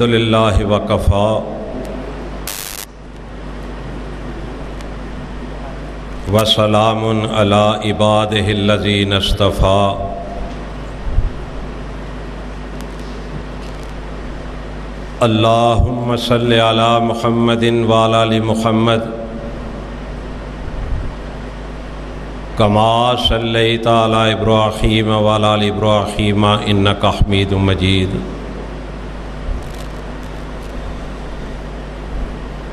الحمدللہ وکفا وسلام علی عبادہ الذین اصطفیٰ اللہم صلی علی محمد وعلی آل محمد کما صلیت علی ابراہیم وعلی آل ابراہیم انک حمید مجید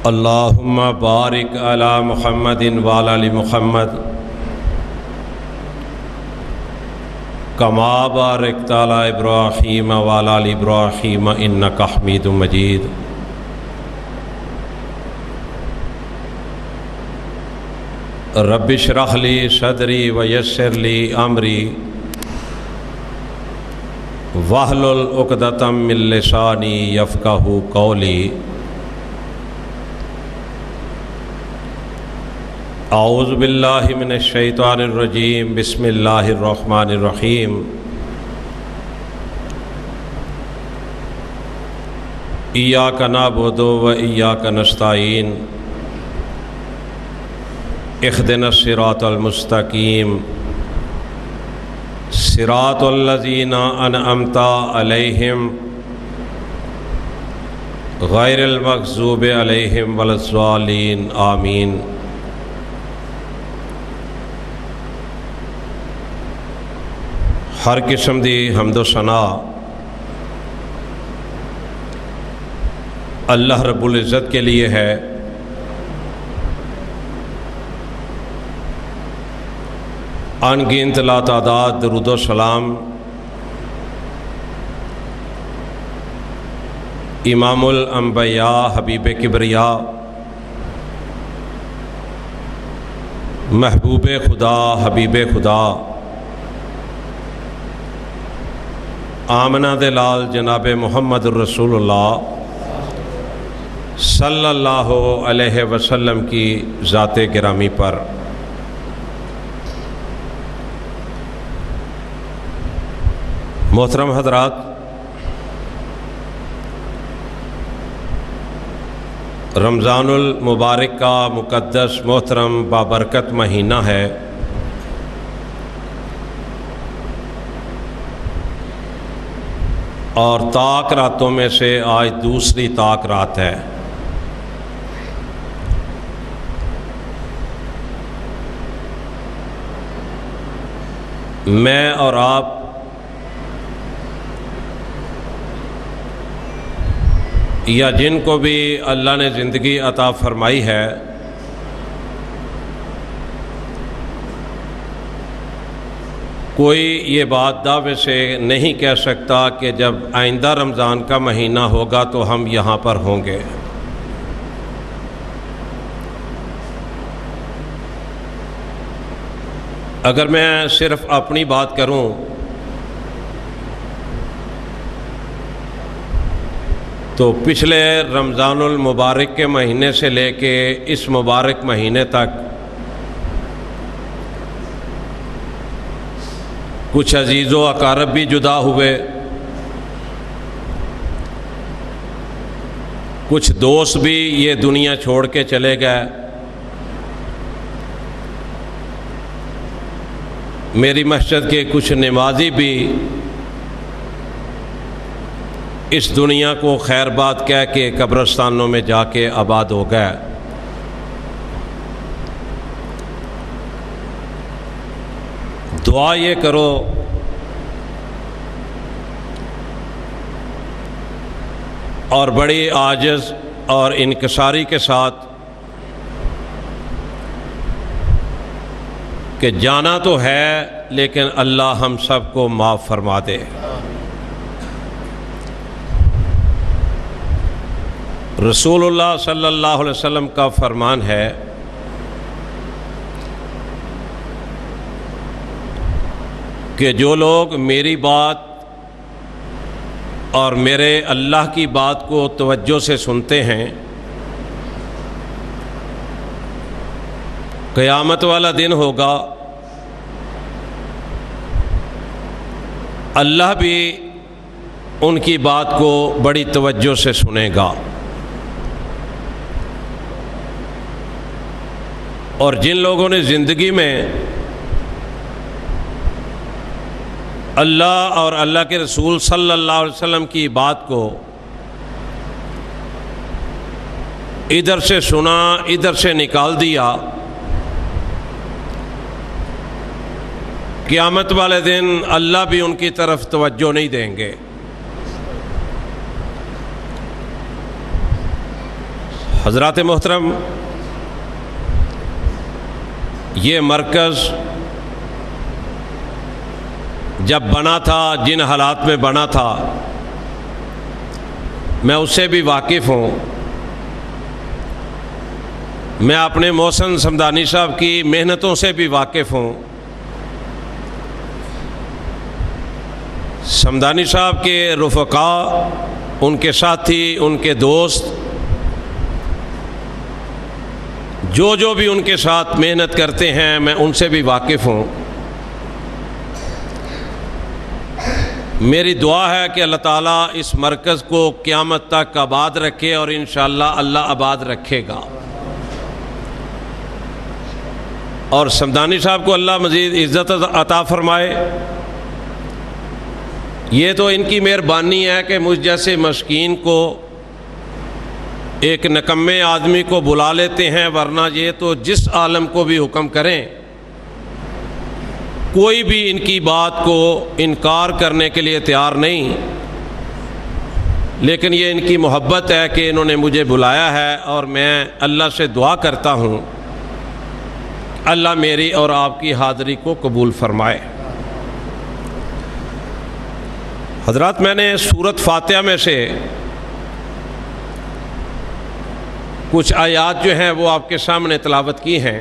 اللہم بارک علی محمد وعلی آل محمد کما بارکت علی ابراہیم وعلی آل ابراہیم انک حمید مجید رب اشرح لی صدری ویسر لی امری واحلل عقدۃ من لسانی یفقہوا قولی اعوذ باللہ من الشیطان الرجیم بسم اللہ الرحمن الرحیم ایاک نعبد و ایاک نستعین اہدنا الصراط المستقیم صراط الذین انعمت علیہم غیر المغضوب علیہم ولا الضالین آمین۔ ہر قسم دی حمد و ثنا اللہ رب العزت کے لیے ہے، ان گنت لا تعداد درود و سلام امام الانبیاء حبیب کبریا محبوب خدا حبیب خدا آمنہ دے لال جناب محمد الرسول اللہ صلی اللہ علیہ وسلم کی ذات گرامی پر محترم حضرات، رمضان المبارک کا مقدس محترم بابرکت مہینہ ہے۔ اور طاق راتوں میں سے آج دوسری طاق رات ہے۔ میں اور آپ یا جن کو بھی اللہ نے زندگی عطا فرمائی ہے، کوئی یہ بات دعوے سے نہیں کہہ سکتا کہ جب آئندہ رمضان کا مہینہ ہوگا تو ہم یہاں پر ہوں گے۔ اگر میں صرف اپنی بات کروں تو پچھلے رمضان المبارک کے مہینے سے لے کے اس مبارک مہینے تک کچھ عزیز و اقارب بھی جدا ہوئے، کچھ دوست بھی یہ دنیا چھوڑ کے چلے گئے۔ میری مسجد کے کچھ نمازی بھی اس دنیا کو خیر بات کہہ کے قبرستانوں میں جا کے آباد ہو گئے۔ دعا یہ کرو اور بڑی عاجز اور انکساری کے ساتھ کہ جانا تو ہے لیکن اللہ ہم سب کو معاف فرما دے۔ رسول اللہ صلی اللہ علیہ وسلم کا فرمان ہے کہ جو لوگ میری بات اور میرے اللہ کی بات کو توجہ سے سنتے ہیں، قیامت والا دن ہوگا، اللہ بھی ان کی بات کو بڑی توجہ سے سنے گا، اور جن لوگوں نے زندگی میں اللہ اور اللہ کے رسول صلی اللہ علیہ وسلم کی بات کو ادھر سے سنا ادھر سے نکال دیا، قیامت والے دن اللہ بھی ان کی طرف توجہ نہیں دیں گے۔ حضرات محترم، یہ مرکز جب بنا تھا، جن حالات میں بنا تھا، میں اس سے بھی واقف ہوں۔ میں اپنے محسن صمدانی صاحب کی محنتوں سے بھی واقف ہوں۔ صمدانی صاحب کے رفقاء، ان کے ساتھی، ان کے دوست، جو بھی ان کے ساتھ محنت کرتے ہیں، میں ان سے بھی واقف ہوں۔ میری دعا ہے کہ اللہ تعالیٰ اس مرکز کو قیامت تک آباد رکھے، اور انشاءاللہ اللہ آباد رکھے گا، اور صمدانی صاحب کو اللہ مزید عزت عطا فرمائے۔ یہ تو ان کی مہربانی ہے کہ مجھ جیسے مسکین کو، ایک نکمے آدمی کو بلا لیتے ہیں، ورنہ یہ تو جس عالم کو بھی حکم کریں کوئی بھی ان کی بات کو انکار کرنے کے لیے تیار نہیں، لیکن یہ ان کی محبت ہے کہ انہوں نے مجھے بلایا ہے، اور میں اللہ سے دعا کرتا ہوں اللہ میری اور آپ کی حاضری کو قبول فرمائے۔ حضرات، میں نے سورۃ فاتحہ میں سے کچھ آیات جو ہیں وہ آپ کے سامنے تلاوت کی ہیں۔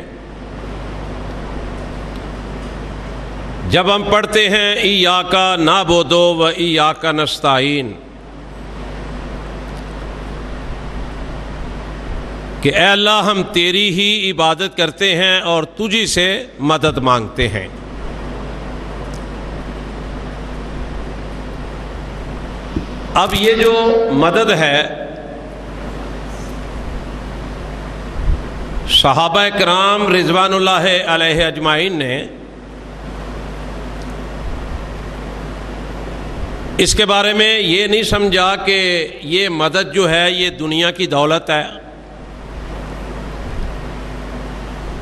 جب ہم پڑھتے ہیں ایاک نعبد و ایاک نستعین، کہ اے اللہ ہم تیری ہی عبادت کرتے ہیں اور تجھی سے مدد مانگتے ہیں۔ اب یہ جو مدد ہے، صحابہ کرام رضوان اللہ علیہ اجمعین نے اس کے بارے میں یہ نہیں سمجھا کہ یہ مدد جو ہے یہ دنیا کی دولت ہے،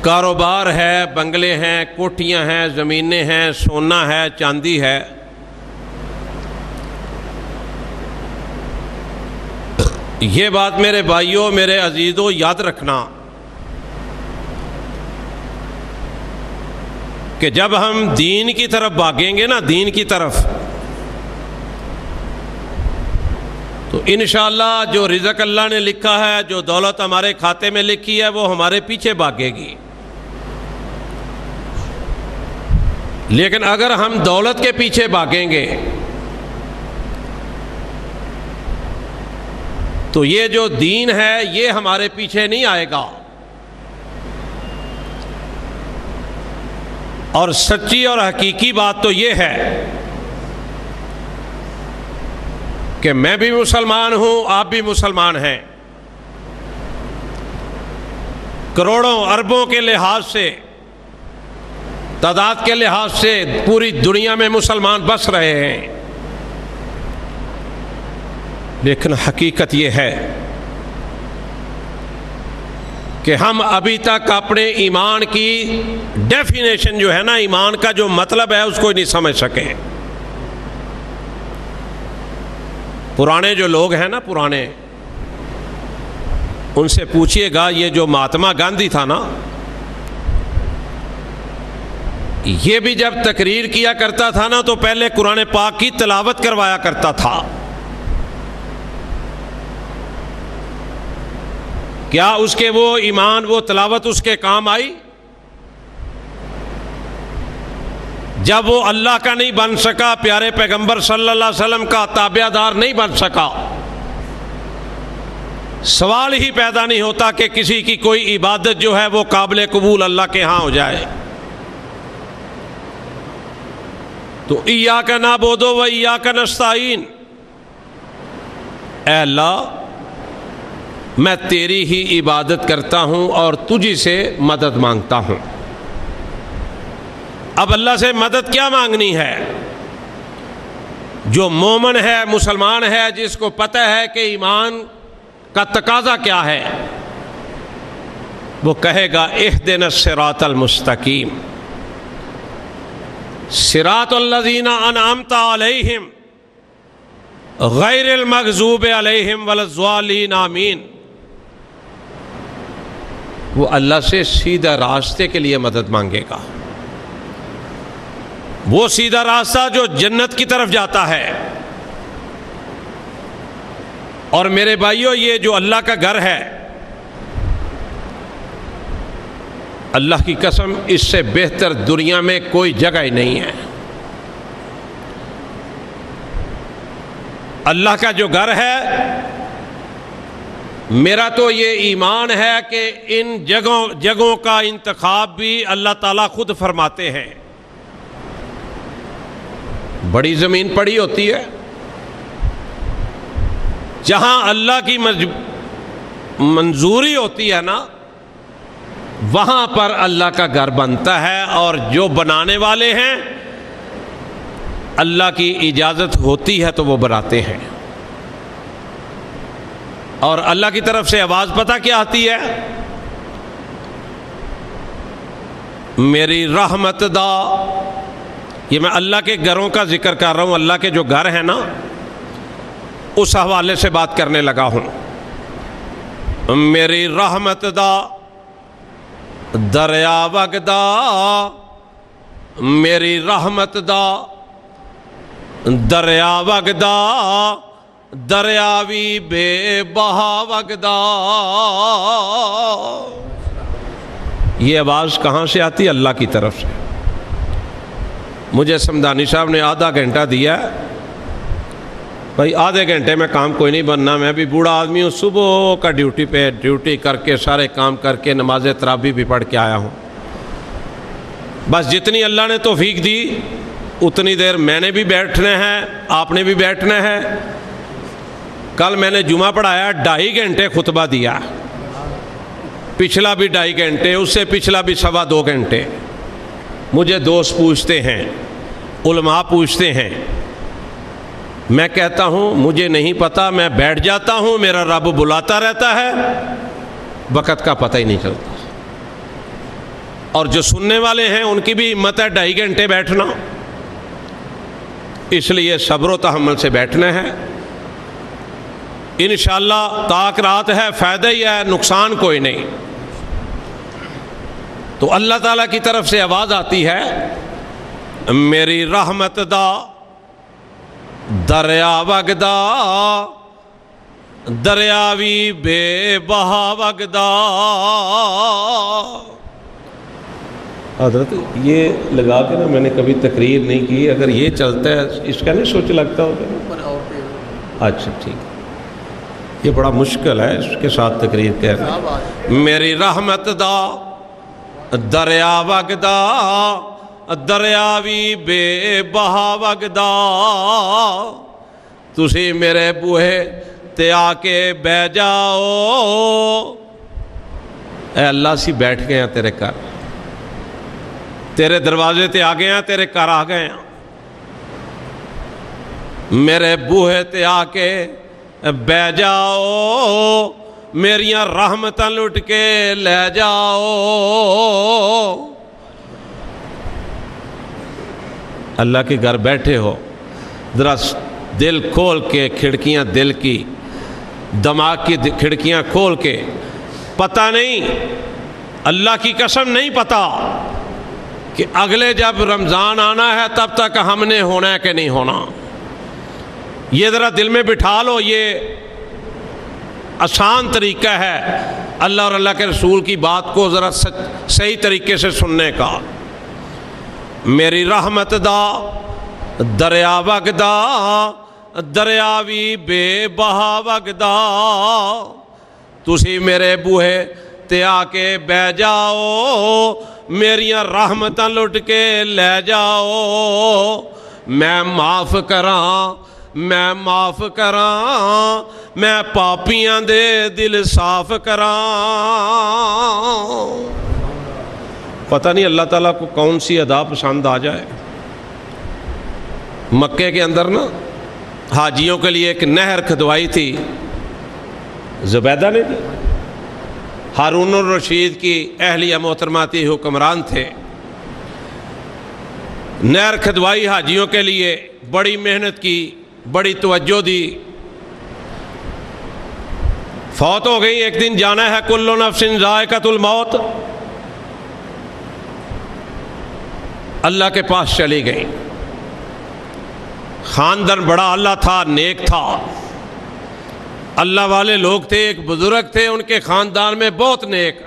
کاروبار ہے، بنگلے ہیں، کوٹھیاں ہیں، زمینیں ہیں، سونا ہے، چاندی ہے۔ یہ بات میرے بھائیوں، میرے عزیزوں، یاد رکھنا کہ جب ہم دین کی طرف بھاگیں گے نا، دین کی طرف، تو انشاءاللہ جو رزق اللہ نے لکھا ہے، جو دولت ہمارے کھاتے میں لکھی ہے، وہ ہمارے پیچھے بھاگے گی۔ لیکن اگر ہم دولت کے پیچھے بھاگیں گے تو یہ جو دین ہے یہ ہمارے پیچھے نہیں آئے گا۔ اور سچی اور حقیقی بات تو یہ ہے کہ میں بھی مسلمان ہوں، آپ بھی مسلمان ہیں۔ کروڑوں اربوں کے لحاظ سے، تعداد کے لحاظ سے پوری دنیا میں مسلمان بس رہے ہیں، لیکن حقیقت یہ ہے کہ ہم ابھی تک اپنے ایمان کی ڈیفینیشن جو ہے نا، ایمان کا جو مطلب ہے، اس کو نہیں سمجھ سکے۔ پرانے جو لوگ ہیں نا، پرانے، ان سے پوچھئے گا، یہ جو مہاتما گاندھی تھا نا، یہ بھی جب تقریر کیا کرتا تھا نا تو پہلے قرآن پاک کی تلاوت کروایا کرتا تھا۔ کیا اس کے وہ ایمان، وہ تلاوت اس کے کام آئی؟ جب وہ اللہ کا نہیں بن سکا، پیارے پیغمبر صلی اللہ علیہ وسلم کا تابع دار نہیں بن سکا، سوال ہی پیدا نہیں ہوتا کہ کسی کی کوئی عبادت جو ہے وہ قابل قبول اللہ کے ہاں ہو جائے۔ تو ایاک نعبد و ایاک نستعین، اے اللہ میں تیری ہی عبادت کرتا ہوں اور تجھی سے مدد مانگتا ہوں۔ اب اللہ سے مدد کیا مانگنی ہے؟ جو مومن ہے، مسلمان ہے، جس کو پتہ ہے کہ ایمان کا تقاضا کیا ہے، وہ کہے گا اہدنا الصراط المستقیم صراط الذین انعمت علیہم غیر المغضوب علیہم ولا الضالین آمین۔ وہ اللہ سے سیدھا راستے کے لیے مدد مانگے گا، وہ سیدھا راستہ جو جنت کی طرف جاتا ہے۔ اور میرے بھائیوں، یہ جو اللہ کا گھر ہے، اللہ کی قسم اس سے بہتر دنیا میں کوئی جگہ ہی نہیں ہے۔ اللہ کا جو گھر ہے، میرا تو یہ ایمان ہے کہ ان جگہوں کا انتخاب بھی اللہ تعالیٰ خود فرماتے ہیں۔ بڑی زمین پڑی ہوتی ہے، جہاں اللہ کی منظوری ہوتی ہے نا، وہاں پر اللہ کا گھر بنتا ہے، اور جو بنانے والے ہیں اللہ کی اجازت ہوتی ہے تو وہ بناتے ہیں۔ اور اللہ کی طرف سے آواز پتہ کیا آتی ہے؟ میری رحمت دا۔ یہ میں اللہ کے گھروں کا ذکر کر رہا ہوں، اللہ کے جو گھر ہیں نا، اس حوالے سے بات کرنے لگا ہوں۔ میری رحمت دا دریا وگدا، میری رحمت دا دریا وگدا، دریاوی بے بہا وگدا۔ یہ آواز کہاں سے آتی؟ اللہ کی طرف سے۔ مجھے سمدانی صاحب نے آدھا گھنٹہ دیا، بھائی آدھے گھنٹے میں کام کوئی نہیں بننا، میں بھی بوڑھا آدمی ہوں، صبح کا ڈیوٹی کر کے سارے کام کر کے نماز تراویح بھی پڑھ کے آیا ہوں۔ بس جتنی اللہ نے توفیق دی اتنی دیر میں نے بھی بیٹھنا ہے، آپ نے بھی بیٹھنا ہے۔ کل میں نے جمعہ پڑھایا، 2.5 گھنٹے خطبہ دیا، پچھلا بھی 2.5 گھنٹے، اس سے پچھلا بھی 2.25 گھنٹے۔ مجھے دوست پوچھتے ہیں، علماء پوچھتے ہیں، میں کہتا ہوں مجھے نہیں پتا، میں بیٹھ جاتا ہوں، میرا رب بلاتا رہتا ہے، وقت کا پتہ ہی نہیں چلتا۔ اور جو سننے والے ہیں ان کی بھی ہمت ہے 2.5 گھنٹے بیٹھنا، اس لیے صبر و تحمل سے بیٹھنا ہے۔ انشاءاللہ طاق رات ہے، فائدہ ہی ہے، نقصان کوئی نہیں۔ تو اللہ تعالیٰ کی طرف سے آواز آتی ہے، میری رحمت دا دریا وگدا، دریاوی بے بہا وگدا۔ حضرت یہ لگا کے نا میں نے کبھی تقریر نہیں کی، اگر یہ چلتا ہے اس کا نہیں سوچ لگتا ہوگا؟ اچھا ٹھیک، یہ بڑا مشکل ہے اس کے ساتھ تقریر کہنا۔ میری رحمت دا دریا وگدا، دریاوی بے بہا وگدا، تسی میرے بوہے تے آ کے بہ جاؤ۔ اے اللہ سی بیٹھ گئے ہیں تیرے گھر، تیرے دروازے تے آ گئے ہیں، تیرے گھر آ گئے ہیں، میرے بوہے تے آ کے بہ جاؤ، میریاں رحمتاں لٹ کے لے جاؤ۔ اللہ کے گھر بیٹھے ہو، ذرا دل کھول کے، کھڑکیاں دل کی، دماغ کی کھڑکیاں کھول کے، پتہ نہیں، اللہ کی قسم نہیں پتہ کہ اگلے جب رمضان آنا ہے تب تک ہم نے ہونا ہے کہ نہیں ہونا۔ یہ ذرا دل میں بٹھا لو، یہ آسان طریقہ ہے اللہ اور اللہ کے رسول کی بات کو ذرا صحیح طریقے سے سننے کا۔ میری رحمت دا دریا وگدا، دریاوی بے بہا وگدا، تسی میرے بوہے تے آ کے بہ جاؤ، میریاں رحمتاں لٹ کے لے جاؤ، میں معاف کراں میں معاف کراں، میں پاپیاں دے دل صاف کراں۔ پتہ نہیں اللہ تعالیٰ کو کون سی ادا پسند آ جائے۔ مکے کے اندر نا حاجیوں کے لیے ایک نہر کھدوائی تھی، زبیدہ نے دی۔ ہارون الرشید کی اہلیہ محترمہ تھی، حکمران تھے۔ نہر کھدوائی حاجیوں کے لیے، بڑی محنت کی، بڑی توجہ دی۔ فوت ہو گئی، ایک دن جانا ہے، کل نفس ذائقۃ الموت، اللہ کے پاس چلی گئی۔ خاندان بڑا اللہ تھا، نیک تھا، اللہ والے لوگ تھے، ایک بزرگ تھے ان کے خاندان میں بہت نیک۔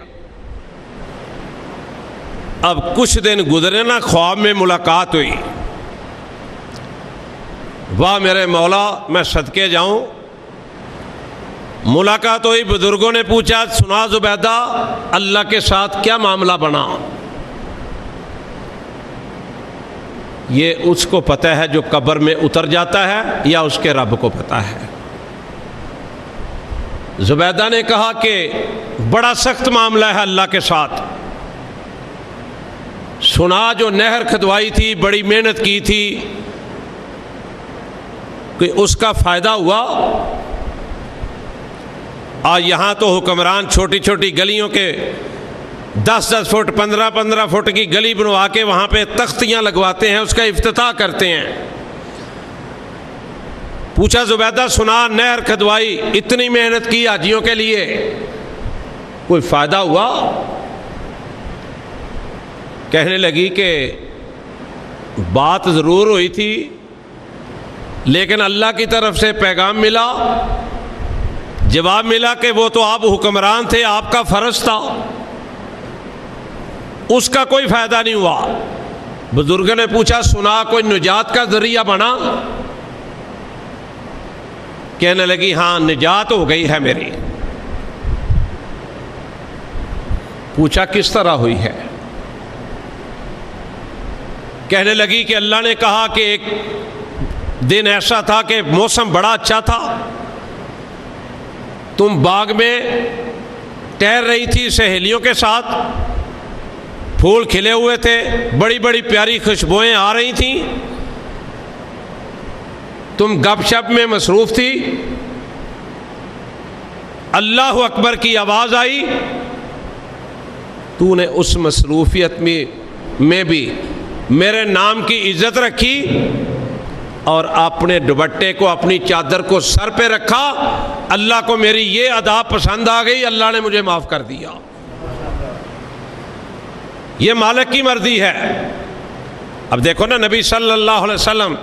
اب کچھ دن گزرے نا، خواب میں ملاقات ہوئی۔ واہ میرے مولا، میں صدقے جاؤں۔ ملاقات ہوئی، بزرگوں نے پوچھا سنا زبیدہ اللہ کے ساتھ کیا معاملہ بنا؟ یہ اس کو پتہ ہے جو قبر میں اتر جاتا ہے، یا اس کے رب کو پتہ ہے؟ زبیدہ نے کہا کہ بڑا سخت معاملہ ہے اللہ کے ساتھ۔ سنا جو نہر کھدوائی تھی، بڑی محنت کی تھی، کہ اس کا فائدہ ہوا؟ یہاں تو حکمران چھوٹی چھوٹی گلیوں کے 10-10 فٹ 15-15 فٹ کی گلی بنوا کے وہاں پہ تختیاں لگواتے ہیں، اس کا افتتاح کرتے ہیں۔ پوچھا زبیدہ سنا نہر کھدوائی، اتنی محنت کی حاجیوں کے لیے، کوئی فائدہ ہوا؟ کہنے لگی کہ بات ضرور ہوئی تھی، لیکن اللہ کی طرف سے پیغام ملا، جواب ملا کہ وہ تو آپ حکمران تھے، آپ کا فرض تھا، اس کا کوئی فائدہ نہیں ہوا۔ بزرگ نے پوچھا سنا کوئی نجات کا ذریعہ بنا؟ کہنے لگی ہاں نجات ہو گئی ہے میری۔ پوچھا کس طرح ہوئی ہے؟ کہنے لگی کہ اللہ نے کہا کہ ایک دن ایسا تھا کہ موسم بڑا اچھا تھا، تم باغ میں ٹہل رہی تھی سہیلیوں کے ساتھ، پھول کھلے ہوئے تھے، بڑی بڑی پیاری خوشبوئیں آ رہی تھیں، تم گپ شپ میں مصروف تھی، اللہ اکبر کی آواز آئی، تو نے اس مصروفیت میں بھی میرے نام کی عزت رکھی اور اپنے دوپٹے کو، اپنی چادر کو سر پہ رکھا۔ اللہ کو میری یہ ادا پسند آ گئی، اللہ نے مجھے معاف کر دیا۔ یہ مالک کی مرضی ہے۔ اب دیکھو نا، نبی صلی اللہ علیہ وسلم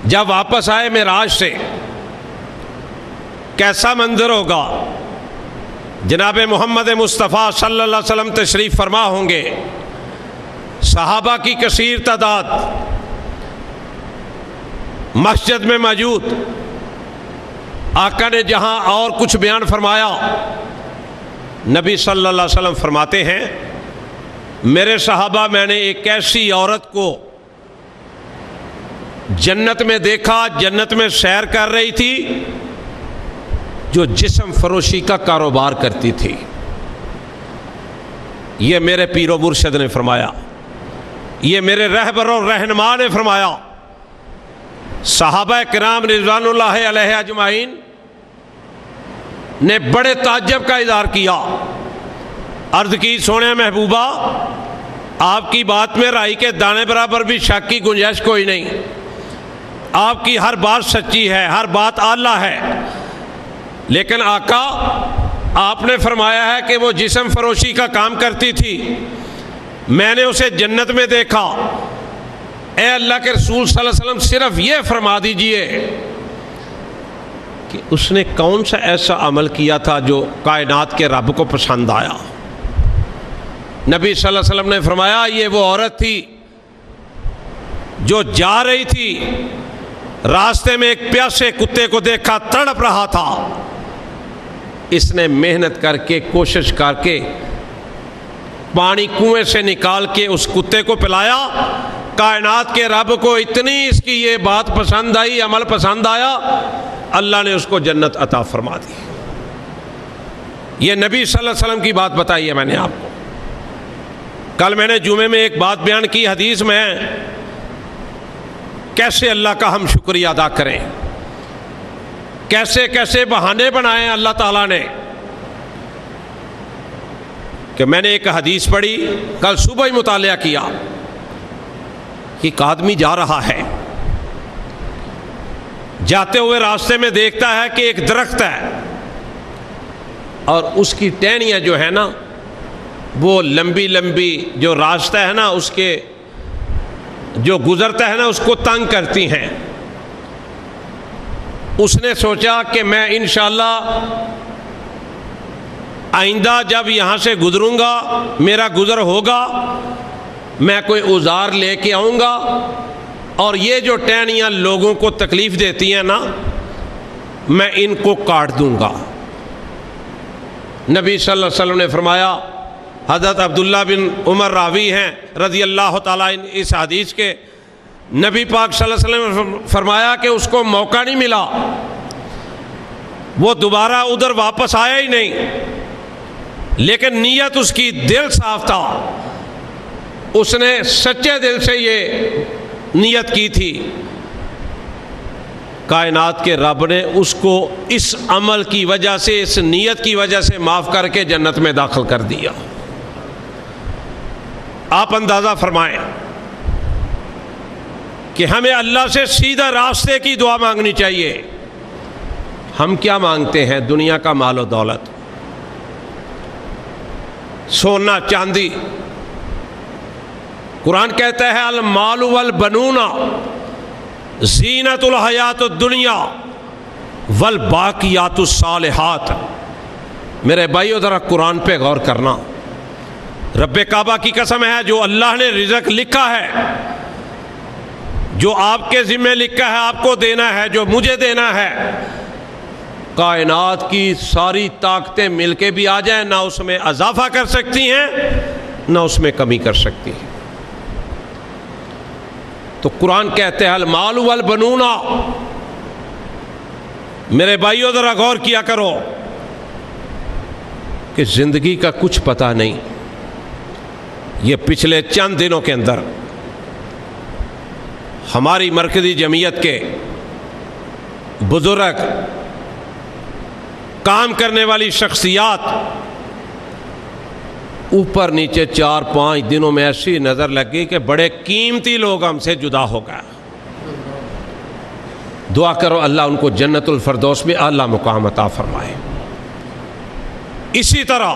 جب واپس آئے معراج سے، کیسا منظر ہوگا؟ جناب محمد مصطفیٰ صلی اللہ علیہ وسلم تشریف فرما ہوں گے، صحابہ کی کثیر تعداد مسجد میں موجود۔ آقا نے جہاں اور کچھ بیان فرمایا، نبی صلی اللہ علیہ وسلم فرماتے ہیں میرے صحابہ، میں نے ایک ایسی عورت کو جنت میں دیکھا، جنت میں سیر کر رہی تھی، جو جسم فروشی کا کاروبار کرتی تھی۔ یہ میرے پیر و مرشد نے فرمایا، یہ میرے رہبر اور رہنما نے فرمایا۔ صحابہ کرام رضوان اللہ علیہ اجمعین نے بڑے تعجب کا اظہار کیا، عرض کی سونے محبوبہ، آپ کی بات میں رائی کے دانے برابر بھی شک کی گنجائش کوئی نہیں، آپ کی ہر بات سچی ہے، ہر بات اعلیٰ ہے، لیکن آقا آپ نے فرمایا ہے کہ وہ جسم فروشی کا کام کرتی تھی، میں نے اسے جنت میں دیکھا۔ اے اللہ کے رسول صلی اللہ علیہ وسلم، صرف یہ فرما دیجئے کہ اس نے کون سا ایسا عمل کیا تھا جو کائنات کے رب کو پسند آیا؟ نبی صلی اللہ علیہ وسلم نے فرمایا یہ وہ عورت تھی جو جا رہی تھی، راستے میں ایک پیاسے کتے کو دیکھا، تڑپ رہا تھا، اس نے محنت کر کے، کوشش کر کے پانی کنویں سے نکال کے اس کتے کو پلایا، کائنات کے رب کو اتنی اس کی یہ بات پسند آئی، عمل پسند آیا، اللہ نے اس کو جنت عطا فرما دی۔ یہ نبی صلی اللہ علیہ وسلم کی بات بتائی ہے میں نے آپ کو۔ کل میں نے جمعے میں ایک بات بیان کی حدیث میں، کیسے اللہ کا ہم شکریہ ادا کریں، کیسے کیسے بہانے بنائے اللہ تعالیٰ نے، کہ میں نے ایک حدیث پڑھی، کل صبح ہی مطالعہ کیا کہ ایک آدمی جا رہا ہے، جاتے ہوئے راستے میں دیکھتا ہے کہ ایک درخت ہے اور اس کی ٹہنیاں جو ہے نا وہ لمبی لمبی، جو راستہ ہے نا اس کے جو گزرتا ہے نا اس کو تنگ کرتی ہیں۔ اس نے سوچا کہ میں انشاءاللہ آئندہ جب یہاں سے گزروں گا، میرا گزر ہوگا، میں کوئی اوزار لے کے آؤں گا اور یہ جو ٹہنیاں لوگوں کو تکلیف دیتی ہیں نا میں ان کو کاٹ دوں گا۔ نبی صلی اللہ علیہ وسلم نے فرمایا، حضرت عبداللہ بن عمر راوی ہیں رضی اللہ تعالیٰ اس حدیث کے، نبی پاک صلی اللہ علیہ وسلم نے فرمایا کہ اس کو موقع نہیں ملا، وہ دوبارہ ادھر واپس آیا ہی نہیں، لیکن نیت اس کی دل صاف تھا، اس نے سچے دل سے یہ نیت کی تھی۔ کائنات کے رب نے اس کو اس عمل کی وجہ سے، اس نیت کی وجہ سے معاف کر کے جنت میں داخل کر دیا۔ آپ اندازہ فرمائیں کہ ہمیں اللہ سے سیدھا راستے کی دعا مانگنی چاہیے۔ ہم کیا مانگتے ہیں؟ دنیا کا مال و دولت، سونا چاندی۔ قرآن کہتا ہے المال والبنون زینت الحیات الدنیا والباقیات الصالحات۔ میرے بھائیو ذرا قرآن پہ غور کرنا، رب کعبہ کی قسم ہے، جو اللہ نے رزق لکھا ہے، جو آپ کے ذمہ لکھا ہے آپ کو دینا ہے، جو مجھے دینا ہے، کائنات کی ساری طاقتیں مل کے بھی آ جائیں، نہ اس میں اضافہ کر سکتی ہیں نہ اس میں کمی کر سکتی ہیں۔ تو قرآن کہتے ہیں المال والبنون۔ میرے بھائیو ذرا غور کیا کرو کہ زندگی کا کچھ پتہ نہیں۔ یہ پچھلے چند دنوں کے اندر ہماری مرکزی جمعیت کے بزرگ، کام کرنے والی شخصیات اوپر نیچے 4-5 دنوں میں ایسی نظر لگی کہ بڑے قیمتی لوگ ہم سے جدا ہو گئے۔ دعا کرو اللہ ان کو جنت الفردوس میں اعلیٰ مقام عطا فرمائے۔ اسی طرح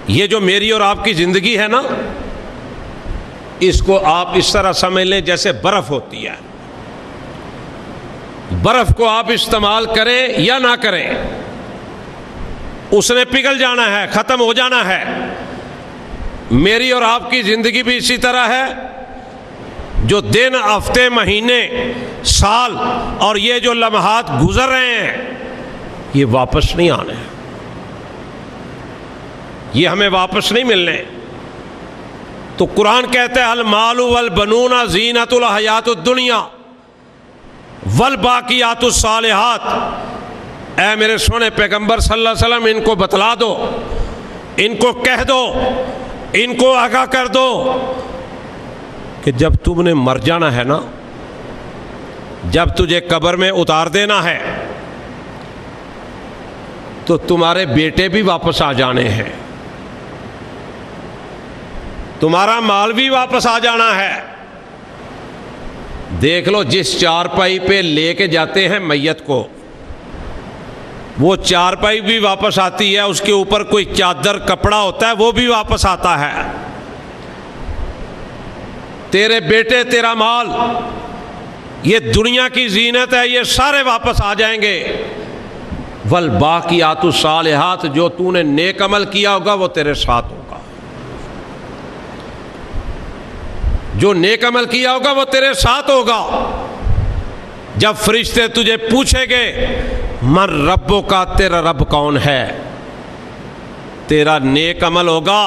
یہ جو میری اور آپ کی زندگی ہے نا، اس کو آپ اس طرح سمجھ لیں جیسے برف ہوتی ہے۔ برف کو آپ استعمال کریں یا نہ کریں، اس نے پگھل جانا ہے، ختم ہو جانا ہے۔ میری اور آپ کی زندگی بھی اسی طرح ہے، جو دن، ہفتے، مہینے، سال اور یہ جو لمحات گزر رہے ہیں یہ واپس نہیں آنے، یہ ہمیں واپس نہیں ملنے۔ تو قرآن کہتا ہے المال والبنون زینت الحیات الدنیا والباقیات الصالحات۔ اے میرے سونے پیغمبر صلی اللہ علیہ وسلم، ان کو بتلا دو، ان کو کہہ دو، ان کو آگاہ کر دو کہ جب تم نے مر جانا ہے نا، جب تجھے قبر میں اتار دینا ہے تو تمہارے بیٹے بھی واپس آ جانے ہیں، تمہارا مال بھی واپس آ جانا ہے۔ دیکھ لو جس چارپائی پہ لے کے جاتے ہیں میت کو، وہ چارپائی بھی واپس آتی ہے، اس کے اوپر کوئی چادر کپڑا ہوتا ہے وہ بھی واپس آتا ہے۔ تیرے بیٹے، تیرا مال، یہ دنیا کی زینت ہے، یہ سارے واپس آ جائیں گے۔ والباقیات الصالحات، جو تو نے نیک عمل کیا ہوگا وہ تیرے ساتھ ہوگا، جو نیک عمل کیا ہوگا وہ تیرے ساتھ ہوگا۔ جب فرشتے تجھے پوچھیں گے من ربوں کا، تیرا رب کون ہے، تیرا نیک عمل ہوگا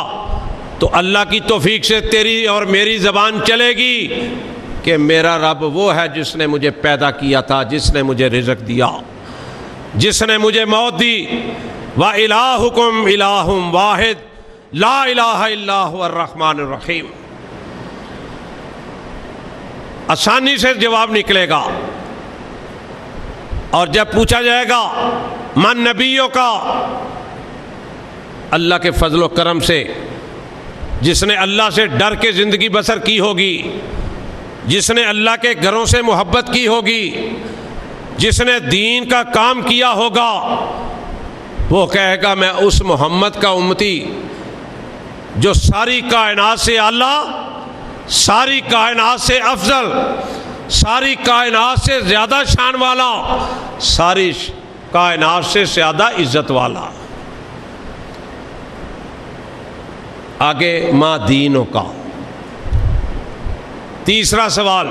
تو اللہ کی توفیق سے تیری اور میری زبان چلے گی کہ میرا رب وہ ہے جس نے مجھے پیدا کیا تھا، جس نے مجھے رزق دیا، جس نے مجھے موت دی۔ وَإِلَٰهُكُمْ إِلَٰهٌ وَاحِدٌ لَا إِلَٰهَ إِلَّا هُوَ الرَّحْمَٰنُ الرَّحِيمُ۔ آسانی سے جواب نکلے گا، اور جب پوچھا جائے گا من نبیوں کا، اللہ کے فضل و کرم سے جس نے اللہ سے ڈر کے زندگی بسر کی ہوگی، جس نے اللہ کے گھروں سے محبت کی ہوگی، جس نے دین کا کام کیا ہوگا، وہ کہے گا میں اس محمد کا امتی جو ساری کائنات سے اعلیٰ، ساری کائنات سے افضل، ساری کائنات سے زیادہ شان والا، ساری کائنات سے زیادہ عزت والا۔ آگے ما دینوں کا تیسرا سوال،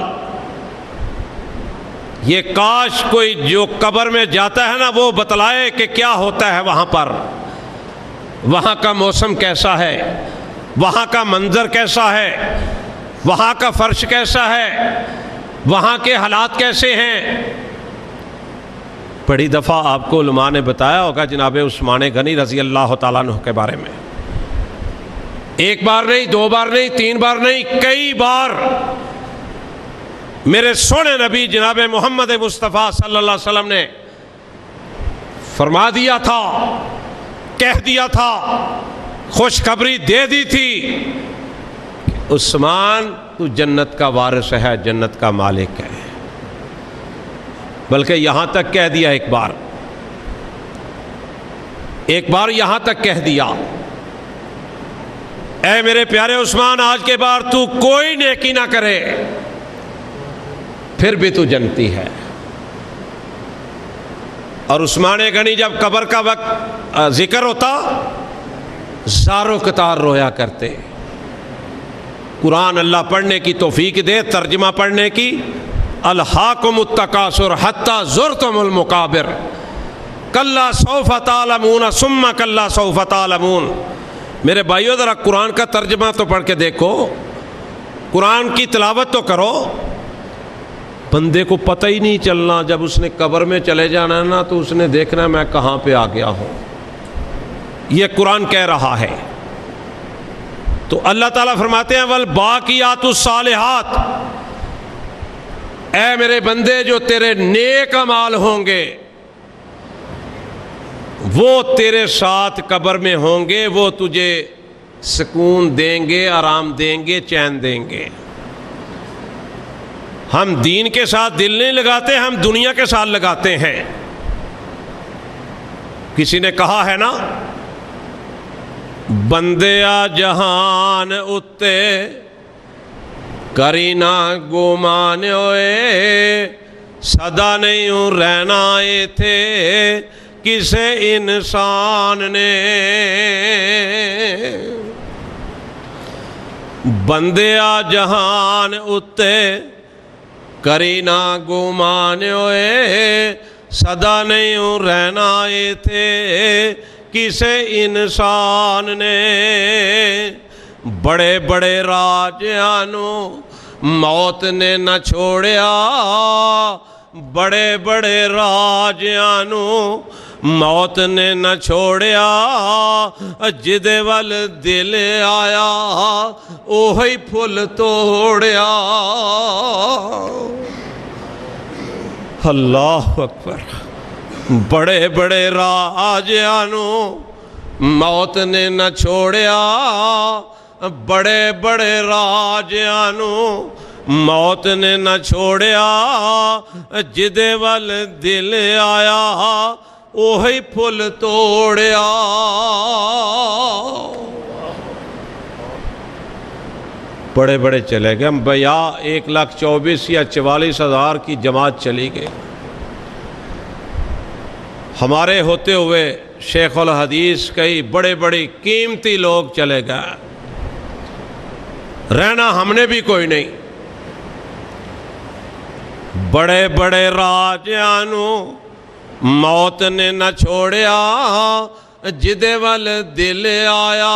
یہ کاش کوئی جو قبر میں جاتا ہے نا وہ بتلائے کہ کیا ہوتا ہے وہاں پر، وہاں کا موسم کیسا ہے، وہاں کا منظر کیسا ہے، وہاں کا فرش کیسا ہے، وہاں کے حالات کیسے ہیں۔ بڑی دفعہ آپ کو علماء نے بتایا ہوگا جناب عثمان غنی رضی اللہ تعالیٰ عنہ کے بارے میں، ایک بار نہیں، دو بار نہیں، تین بار نہیں، کئی بار میرے سونے نبی جناب محمد مصطفیٰ صلی اللہ علیہ وسلم نے فرما دیا تھا، کہہ دیا تھا، خوشخبری دے دی تھی، عثمان تو جنت کا وارث ہے، جنت کا مالک ہے۔ بلکہ یہاں تک کہہ دیا، ایک بار یہاں تک کہہ دیا، اے میرے پیارے عثمان آج کے بعد تو کوئی نیکی نہ کرے، پھر بھی تو جنتی ہے۔ اور عثمان غنی جب قبر کا وقت ذکر ہوتا زاروں قطار رویا کرتے۔ قرآن اللہ پڑھنے کی توفیق دے، ترجمہ پڑھنے کی، الہاکم التکاثر حتی زرتم المقابر کلا سوف تعلمون ثم کلا سوف تعلمون۔ میرے بھائیو ذرا قرآن کا ترجمہ تو پڑھ کے دیکھو، قرآن کی تلاوت تو کرو۔ بندے کو پتہ ہی نہیں چلنا، جب اس نے قبر میں چلے جانا ہے نا تو اس نے دیکھنا میں کہاں پہ آ گیا ہوں۔ یہ قرآن کہہ رہا ہے۔ تو اللہ تعالیٰ فرماتے ہیں والباقیات الصالحات، اے میرے بندے جو تیرے نیک اعمال ہوں گے وہ تیرے ساتھ قبر میں ہوں گے، وہ تجھے سکون دیں گے، آرام دیں گے، چین دیں گے۔ ہم دین کے ساتھ دل نہیں لگاتے، ہم دنیا کے ساتھ لگاتے ہیں۔ کسی نے کہا ہے نا، بندیا جہان اتے کرینا گمان ہوئے، صدا نہیں رہنا اے تھے کسے انسان نے۔ بندیا جہان اتے کرینا گمان ہوئے، صدا نہیں رہنا اے تھے کسے انسان نے۔ بڑے بڑے راجانوں موت نے نہ چھوڑیا، بڑے بڑے راجانوں موت نے نہ چھوڑیا، جدے ول دل آیا اوہی پھل توڑیا۔ اللہ اکبر۔ بڑے بڑے راجانوں موت نے نہ چھوڑیا، بڑے بڑے راجانوں موت نے نہ چھوڑیا، جدے ول دل آیا اوہی پھل توڑیا۔ بڑے بڑے چلے گئے، ہم بیا 1,24,000 یا 44,000 کی جماعت چلی گئی۔ ہمارے ہوتے ہوئے شیخ الحدیث کئی بڑے بڑے قیمتی لوگ چلے گئے، رہنا ہم نے بھی کوئی نہیں۔ بڑے بڑے راجانوں موت نے نہ چھوڑیا، جدے ول دل آیا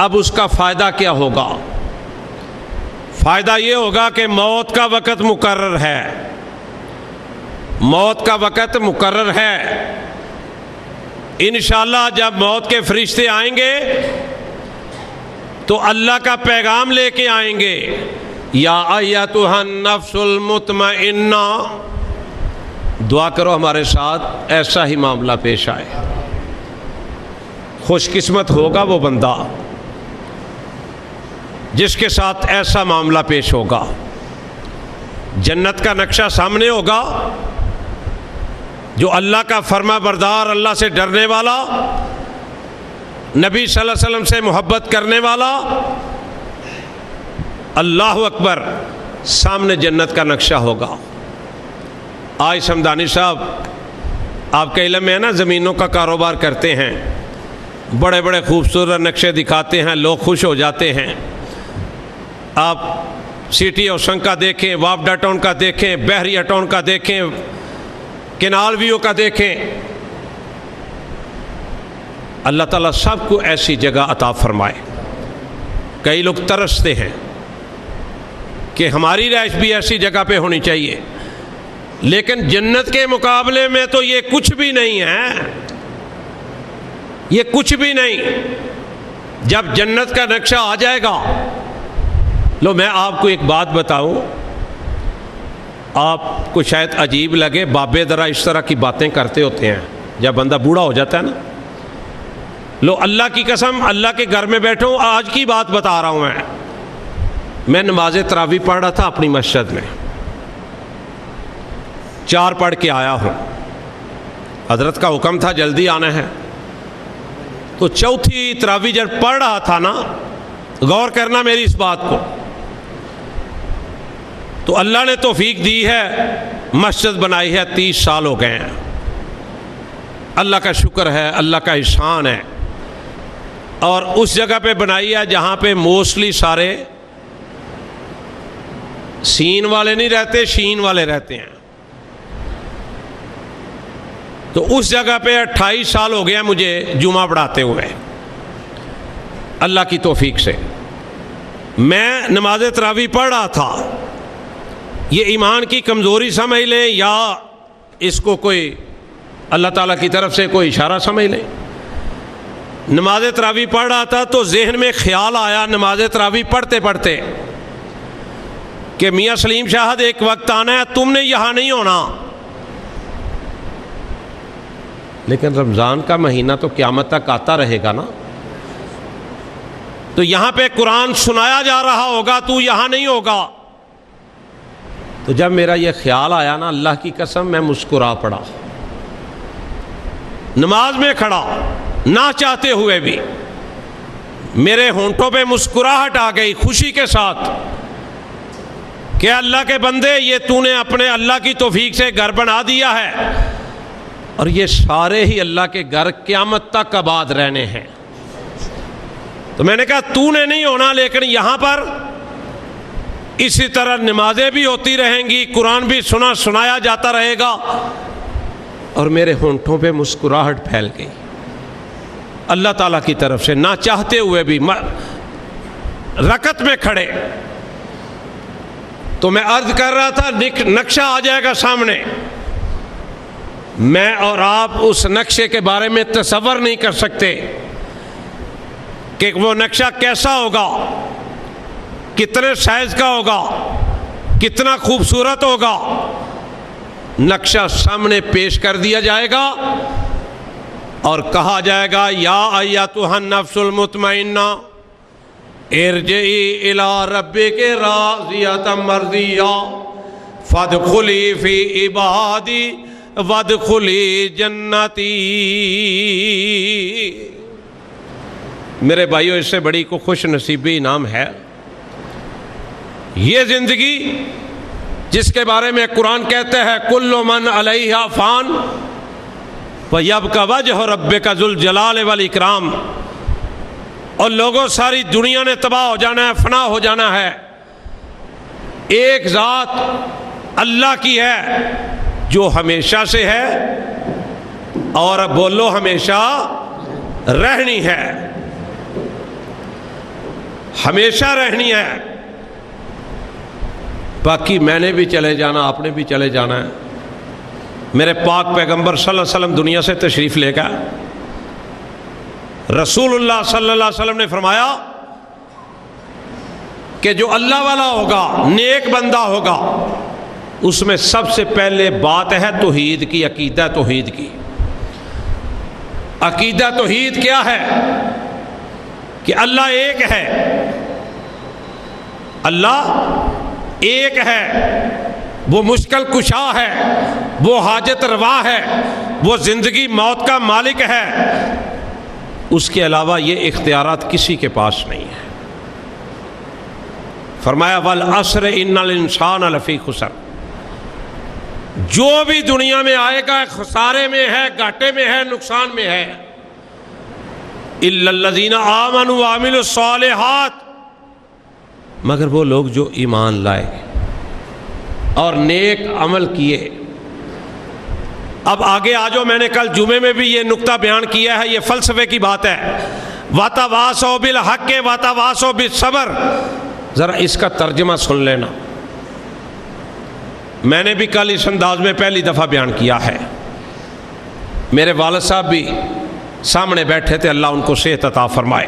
اب اس کا فائدہ کیا ہوگا؟ فائدہ یہ ہوگا کہ موت کا وقت مقرر ہے، موت کا وقت مقرر ہے۔ انشاءاللہ جب موت کے فرشتے آئیں گے تو اللہ کا پیغام لے کے آئیں گے، یا ایتھا النفس المطمئنہ، دعا کرو ہمارے ساتھ ایسا ہی معاملہ پیش آئے۔ خوش قسمت ہوگا وہ بندہ جس کے ساتھ ایسا معاملہ پیش ہوگا۔ جنت کا نقشہ سامنے ہوگا، جو اللہ کا فرما بردار، اللہ سے ڈرنے والا، نبی صلی اللہ علیہ وسلم سے محبت کرنے والا، اللہ اکبر، سامنے جنت کا نقشہ ہوگا۔ آج سمدانی صاحب آپ کا علم ہے نا، زمینوں کا کاروبار کرتے ہیں، بڑے بڑے خوبصورت نقشے دکھاتے ہیں، لوگ خوش ہو جاتے ہیں۔ آپ سٹی اوشن کا دیکھیں، وافڈا ٹاؤن کا دیکھیں، بحریہ ٹاؤن کا دیکھیں، کینال ویو کا دیکھیں، اللہ تعالیٰ سب کو ایسی جگہ عطا فرمائے۔ کئی لوگ ترستے ہیں کہ ہماری رہائش بھی ایسی جگہ پہ ہونی چاہیے، لیکن جنت کے مقابلے میں تو یہ کچھ بھی نہیں ہے، یہ کچھ بھی نہیں۔ جب جنت کا نقشہ آ جائے گا، لو میں آپ کو ایک بات بتاؤں، آپ کو شاید عجیب لگے، بابے ذرا اس طرح کی باتیں کرتے ہوتے ہیں جب بندہ بوڑھا ہو جاتا ہے نا۔ لو اللہ کی قسم، اللہ کے گھر میں بیٹھا ہوں، آج کی بات بتا رہا ہوں میں نماز تراویح پڑھ رہا تھا اپنی مسجد میں، 4 پڑھ کے آیا ہوں، حضرت کا حکم تھا جلدی آنا ہے، تو چوتھی تراویح جب پڑھ رہا تھا نا، غور کرنا میری اس بات کو، تو اللہ نے توفیق دی ہے، مسجد بنائی ہے، 30 سال ہو گئے ہیں، اللہ کا شکر ہے، اللہ کا احسان ہے۔ اور اس جگہ پہ بنائی ہے جہاں پہ موسٹلی سارے سین والے نہیں رہتے، شین والے رہتے ہیں۔ تو اس جگہ پہ 28 سال ہو گیا مجھے جمعہ پڑھاتے ہوئے، اللہ کی توفیق سے۔ میں نماز تراویح پڑھ رہا تھا، یہ ایمان کی کمزوری سمجھ لیں یا اس کو کوئی اللہ تعالیٰ کی طرف سے کوئی اشارہ سمجھ لیں، نماز تراویح پڑھ رہا تھا تو ذہن میں خیال آیا نماز تراویح پڑھتے پڑھتے کہ میاں سلیم شاہد ایک وقت آنا ہے، تم نے یہاں نہیں ہونا۔ لیکن رمضان کا مہینہ تو قیامت تک آتا رہے گا نا، تو یہاں پہ قرآن سنایا جا رہا ہوگا، تو یہاں نہیں ہوگا۔ تو جب میرا یہ خیال آیا نا، اللہ کی قسم میں مسکرا پڑا، نماز میں کھڑا، نہ چاہتے ہوئے بھی میرے ہونٹوں پہ مسکراہٹ آ گئی خوشی کے ساتھ کہ اللہ کے بندے، یہ تو نے اپنے اللہ کی توفیق سے گھر بنا دیا ہے، اور یہ سارے ہی اللہ کے گھر قیامت تک آباد رہنے ہیں۔ تو میں نے کہا تو نے نہیں ہونا، لیکن یہاں پر اسی طرح نمازیں بھی ہوتی رہیں گی، قرآن بھی سنایا جاتا رہے گا۔ اور میرے ہونٹوں پہ مسکراہٹ پھیل گئی اللہ تعالیٰ کی طرف سے، نہ چاہتے ہوئے بھی رکعت میں کھڑے۔ تو میں عرض کر رہا تھا نقشہ آ جائے گا سامنے، میں اور آپ اس نقشے کے بارے میں تصور نہیں کر سکتے کہ وہ نقشہ کیسا ہوگا، کتنے سائز کا ہوگا، کتنا خوبصورت ہوگا۔ نقشہ سامنے پیش کر دیا جائے گا اور کہا جائے گا یا ایتھا النفس المطمئنہ ارجعی الی ربک راضیۃ مرضیہ فادخلی فی عبادی وادخلی جنتی۔ میرے بھائیو، اس سے بڑی کو خوش نصیبی انعام ہے یہ زندگی جس کے بارے میں قرآن کہتے ہیں کل من علیہا فان ویبقی وجہ ربک ذو الجلال والاکرام، اور لوگوں ساری دنیا نے تباہ ہو جانا ہے، فنا ہو جانا ہے، ایک ذات اللہ کی ہے جو ہمیشہ سے ہے اور بولو ہمیشہ رہنی ہے۔ ہمیشہ رہنی ہے. باقی میں نے بھی چلے جانا، آپ نے بھی چلے جانا ہے. میرے پاک پیغمبر صلی اللہ علیہ وسلم دنیا سے تشریف لے گئے. رسول اللہ صلی اللہ علیہ وسلم نے فرمایا کہ جو اللہ والا ہوگا، نیک بندہ ہوگا، اس میں سب سے پہلے بات ہے توحید کی، عقیدہ توحید کی. عقیدہ توحید کیا ہے؟ کہ اللہ ایک ہے، اللہ ایک ہے، وہ مشکل کشا ہے، وہ حاجت روا ہے، وہ زندگی موت کا مالک ہے. اس کے علاوہ یہ اختیارات کسی کے پاس نہیں ہے. فرمایا والعصر ان الانسان لفی خسر. جو بھی دنیا میں آئے گا خسارے میں ہے، گھاٹے میں ہے، نقصان میں ہے. الا الذین آمنوا وعملوا الصالحات، مگر وہ لوگ جو ایمان لائے اور نیک عمل کیے. اب آگے آ جاؤ، میں نے کل جمعے میں بھی یہ نقطہ بیان کیا ہے، یہ فلسفے کی بات ہے. وَتَوَاصَوْا بِالْحَقِّ وَتَوَاصَوْا بِالصَّبْرِ. ذرا اس کا ترجمہ سن لینا. میں نے بھی کل اس انداز میں پہلی دفعہ بیان کیا ہے. میرے والد صاحب بھی سامنے بیٹھے تھے، اللہ ان کو صحت عطا فرمائے.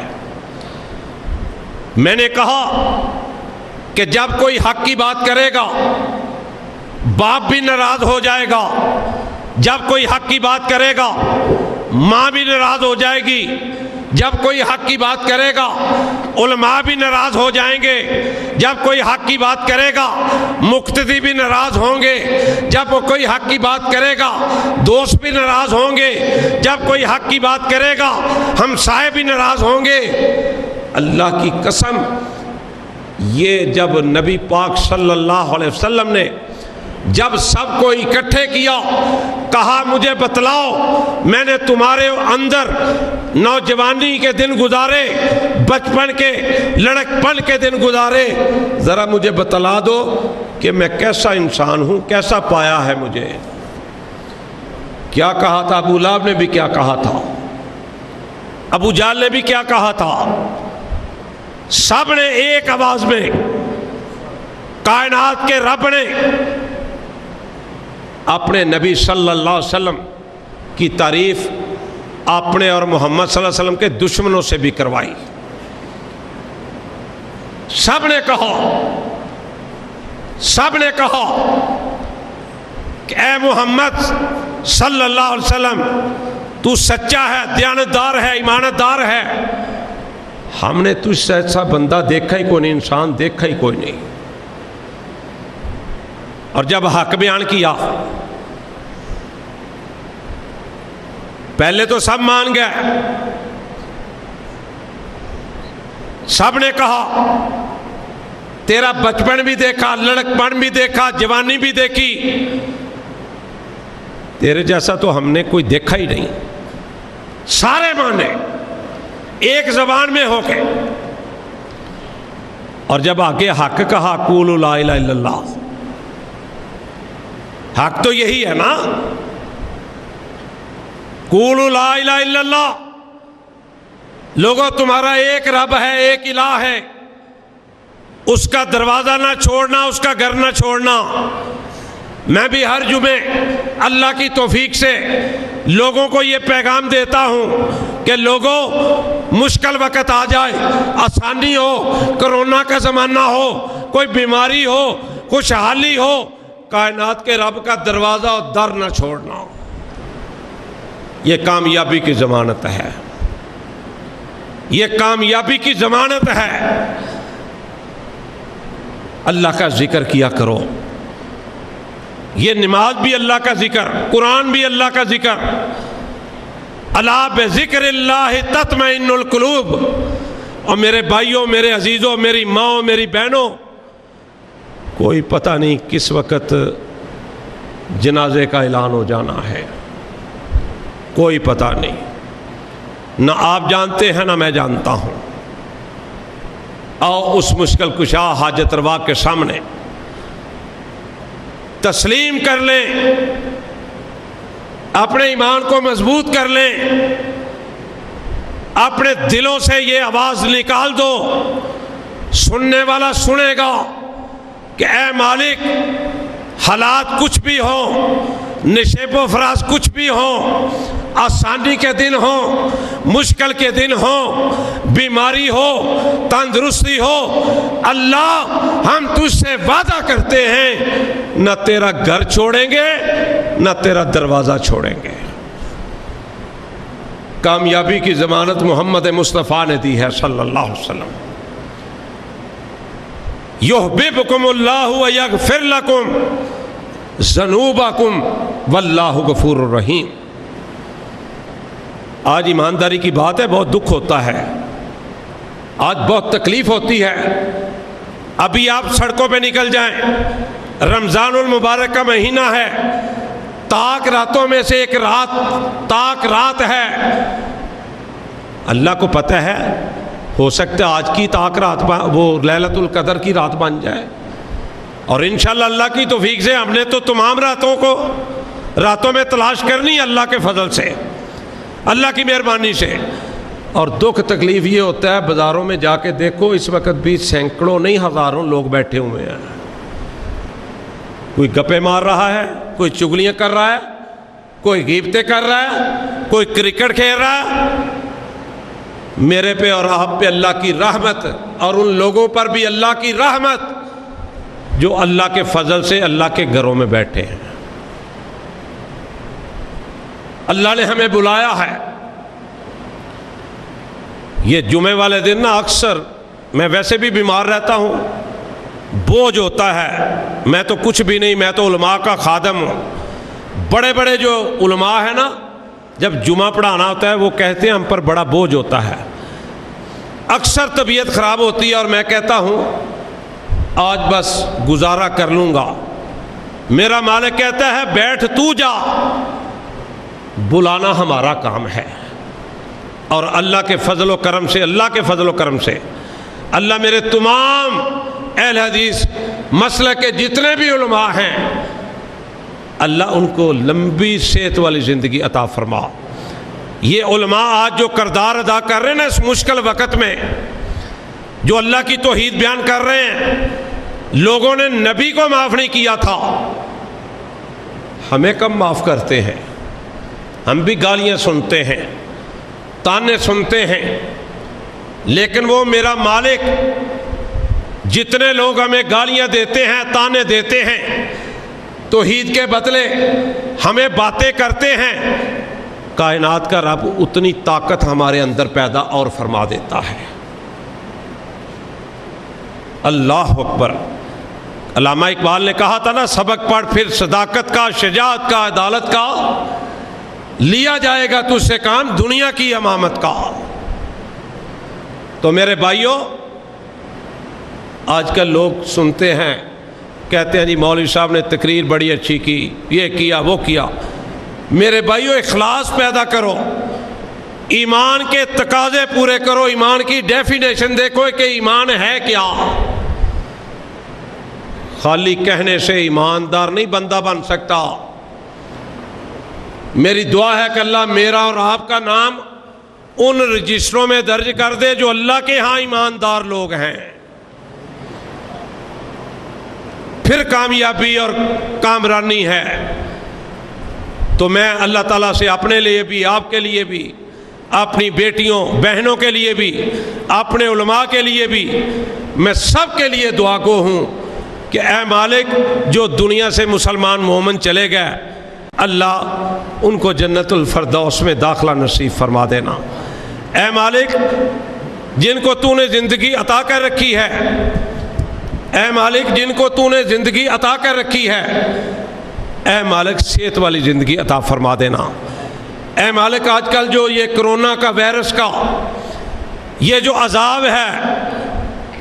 میں نے کہا کہ جب کوئی حق کی بات کرے گا باپ بھی ناراض ہو جائے گا، جب کوئی حق کی بات کرے گا ماں بھی ناراض ہو جائے گی، جب کوئی حق کی بات کرے گا علماء بھی ناراض ہو جائیں گے، جب کوئی حق کی بات کرے گا مقتدی بھی ناراض ہوں گے، جب وہ کوئی حق کی بات کرے گا دوست بھی ناراض ہوں گے، جب کوئی حق کی بات کرے گا ہمسائے بھی ناراض ہوں گے. اللہ کی قسم، یہ جب نبی پاک صلی اللہ علیہ وسلم نے جب سب کو اکٹھے کیا، کہا مجھے بتلاؤ، میں نے تمہارے اندر نوجوانی کے دن گزارے، بچپن کے لڑکپن کے دن گزارے، ذرا مجھے بتلا دو کہ میں کیسا انسان ہوں، کیسا پایا ہے مجھے. کیا کہا تھا؟ ابو لہب نے بھی کیا کہا تھا، ابو جہل نے بھی کیا کہا تھا. سب نے ایک آواز میں، کائنات کے رب نے اپنے نبی صلی اللہ علیہ وسلم کی تعریف اپنے اور محمد صلی اللہ علیہ وسلم کے دشمنوں سے بھی کروائی. سب نے کہا کہ اے محمد صلی اللہ علیہ وسلم، تو سچا ہے، دیانتدار ہے، ایمانتدار ہے. ہم نے تجھ سے ایسا بندہ دیکھا ہی کوئی نہیں، انسان دیکھا ہی کوئی نہیں. اور جب حق بیان کیا پہلے تو سب مان گئے، سب نے کہا تیرا بچپن بھی دیکھا، لڑکپن بھی دیکھا، جوانی بھی دیکھی، تیرے جیسا تو ہم نے کوئی دیکھا ہی نہیں. سارے مانے ایک زبان میں ہو کے. اور جب آگے حق کہا قولوا لا الہ الا اللہ، حق تو یہی ہے نا، قولوا لا الہ الا اللہ. لوگوں تمہارا ایک رب ہے، ایک الہ ہے، اس کا دروازہ نہ چھوڑنا، اس کا گھر نہ چھوڑنا. میں بھی ہر جمعے اللہ کی توفیق سے لوگوں کو یہ پیغام دیتا ہوں کہ لوگوں مشکل وقت آ جائے، آسانی ہو، کرونا کا زمانہ ہو، کوئی بیماری ہو، خوشحالی ہو، کائنات کے رب کا دروازہ اور در نہ چھوڑنا. یہ کامیابی کی ضمانت ہے، یہ کامیابی کی ضمانت ہے. اللہ کا ذکر کیا کرو. یہ نماز بھی اللہ کا ذکر، قرآن بھی اللہ کا ذکر. الا بذکر اللہ تطمئن القلوب. اور میرے بھائیوں، میرے عزیزوں، میری ماں، میری بہنوں، کوئی پتہ نہیں کس وقت جنازے کا اعلان ہو جانا ہے، کوئی پتہ نہیں. نہ آپ جانتے ہیں نہ میں جانتا ہوں. آؤ اس مشکل کشا حاجت روا کے سامنے تسلیم کر لیں، اپنے ایمان کو مضبوط کر لیں، اپنے دلوں سے یہ آواز نکال دو سننے والا سنے گا کہ اے مالک حالات کچھ بھی ہوں، نشیب و فراز کچھ بھی ہوں، آسانی کے دن ہوں، مشکل کے دن ہوں، بیماری ہو، تندرستی ہو، اللہ ہم تجھ سے وعدہ کرتے ہیں نہ تیرا گھر چھوڑیں گے نہ تیرا دروازہ چھوڑیں گے۔ کامیابی کی ضمانت محمد مصطفیٰ نے دی ہے صلی اللہ علیہ وسلم۔ یحببکم اللہ ویغفر لکم ذنوبکم واللہ غفور الرحیم۔ آج ایمانداری کی بات ہے، بہت دکھ ہوتا ہے، آج بہت تکلیف ہوتی ہے۔ ابھی آپ سڑکوں پہ نکل جائیں، رمضان المبارک کا مہینہ ہے، تاک راتوں میں سے ایک رات تاک رات ہے، اللہ کو پتہ ہے ہو سکتا ہے آج کی تاک رات وہ لیلۃ القدر کی رات بن جائے، اور انشاءاللہ اللہ کی توفیق سے ہم نے تو تمام راتوں میں تلاش کرنی اللہ کے فضل سے، اللہ کی مہربانی سے۔ اور دکھ تکلیف یہ ہوتا ہے بازاروں میں جا کے دیکھو، اس وقت بھی سینکڑوں نہیں ہزاروں لوگ بیٹھے ہوئے ہیں، کوئی گپے مار رہا ہے، کوئی چگلیاں کر رہا ہے، کوئی غیبتیں کر رہا ہے، کوئی کرکٹ کھیل رہا ہے۔ میرے پہ اور آپ پہ اللہ کی رحمت، اور ان لوگوں پر بھی اللہ کی رحمت جو اللہ کے فضل سے اللہ کے گھروں میں بیٹھے ہیں۔ اللہ نے ہمیں بلایا ہے۔ یہ جمعے والے دن نا اکثر میں ویسے بھی بیمار رہتا ہوں، بوجھ ہوتا ہے، میں تو کچھ بھی نہیں، میں تو علماء کا خادم ہوں۔ بڑے بڑے جو علماء ہیں نا، جب جمعہ پڑھانا ہوتا ہے وہ کہتے ہیں ہم پر بڑا بوجھ ہوتا ہے، اکثر طبیعت خراب ہوتی ہے، اور میں کہتا ہوں آج بس گزارا کر لوں گا۔ میرا مالک کہتا ہے بیٹھ تو جا، بلانا ہمارا کام ہے۔ اور اللہ کے فضل و کرم سے، اللہ کے فضل و کرم سے اللہ میرے تمام اہل حدیث مسلک کے جتنے بھی علماء ہیں، اللہ ان کو لمبی صحت والی زندگی عطا فرما۔ یہ علماء آج جو کردار ادا کر رہے ہیں نا اس مشکل وقت میں، جو اللہ کی توحید بیان کر رہے ہیں، لوگوں نے نبی کو معاف نہیں کیا تھا، ہمیں کب معاف کرتے ہیں؟ ہم بھی گالیاں سنتے ہیں، تانے سنتے ہیں، لیکن وہ میرا مالک جتنے لوگ ہمیں گالیاں دیتے ہیں، تانے دیتے ہیں، توحید کے بدلے ہمیں باتیں کرتے ہیں، کائنات کا رب اتنی طاقت ہمارے اندر پیدا اور فرما دیتا ہے۔ اللہ اکبر۔ علامہ اقبال نے کہا تھا نا، سبق پڑھ پھر صداقت کا، شجاعت کا، عدالت کا، لیا جائے گا تجھ سے کام دنیا کی امامت کا۔ تو میرے بھائیوں، آج کل لوگ سنتے ہیں، کہتے ہیں جی مولوی صاحب نے تقریر بڑی اچھی کی، یہ کیا وہ کیا۔ میرے بھائیوں، اخلاص پیدا کرو، ایمان کے تقاضے پورے کرو، ایمان کی ڈیفینیشن دیکھو کہ ایمان ہے کیا۔ خالی کہنے سے ایماندار نہیں بندہ بن سکتا۔ میری دعا ہے کہ اللہ میرا اور آپ کا نام ان رجسٹروں میں درج کر دے جو اللہ کے ہاں ایماندار لوگ ہیں، پھر کامیابی اور کامرانی ہے۔ تو میں اللہ تعالیٰ سے اپنے لیے بھی، آپ کے لیے بھی، اپنی بیٹیوں بہنوں کے لیے بھی، اپنے علماء کے لیے بھی، میں سب کے لیے دعا گو ہوں کہ اے مالک جو دنیا سے مسلمان مومن چلے گئے، اللہ ان کو جنت الفردوس میں داخلہ نصیب فرما دینا۔ اے مالک جن کو تو نے زندگی عطا کر رکھی ہے، اے مالک جن کو تو نے زندگی عطا کر رکھی ہے، اے مالک صحت والی زندگی عطا فرما دینا۔ اے مالک آج کل جو یہ کرونا کا وائرس کا یہ جو عذاب ہے،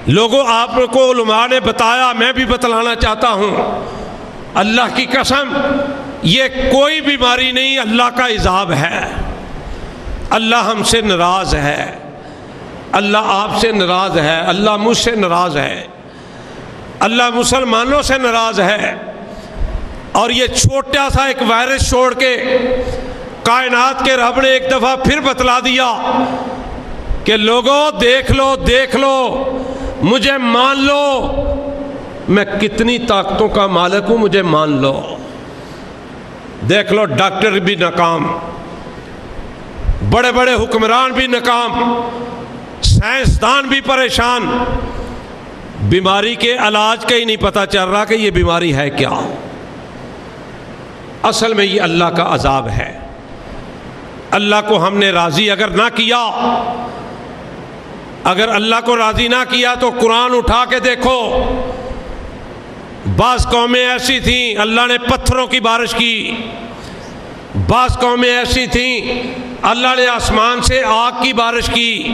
لوگوں آپ کو علماء نے بتایا، میں بھی بتلانا چاہتا ہوں، اللہ کی قسم یہ کوئی بیماری نہیں، اللہ کا عذاب ہے۔ اللہ ہم سے ناراض ہے، اللہ آپ سے ناراض ہے، اللہ مجھ سے ناراض ہے، اللہ مسلمانوں سے ناراض ہے۔ اور یہ چھوٹا سا ایک وائرس چھوڑ کے کائنات کے رب نے ایک دفعہ پھر بتلا دیا کہ لوگوں دیکھ لو دیکھ لو، مجھے مان لو، میں کتنی طاقتوں کا مالک ہوں، مجھے مان لو۔ دیکھ لو ڈاکٹر بھی ناکام، بڑے بڑے حکمران بھی ناکام، سائنسدان بھی پریشان، بیماری کے علاج کا ہی نہیں پتہ چل رہا کہ یہ بیماری ہے کیا۔ اصل میں یہ اللہ کا عذاب ہے۔ اللہ کو ہم نے راضی اگر نہ کیا، اگر اللہ کو راضی نہ کیا تو قرآن اٹھا کے دیکھو، بعض قومیں ایسی تھیں اللہ نے پتھروں کی بارش کی، بعض قومیں ایسی تھیں اللہ نے آسمان سے آگ کی بارش کی۔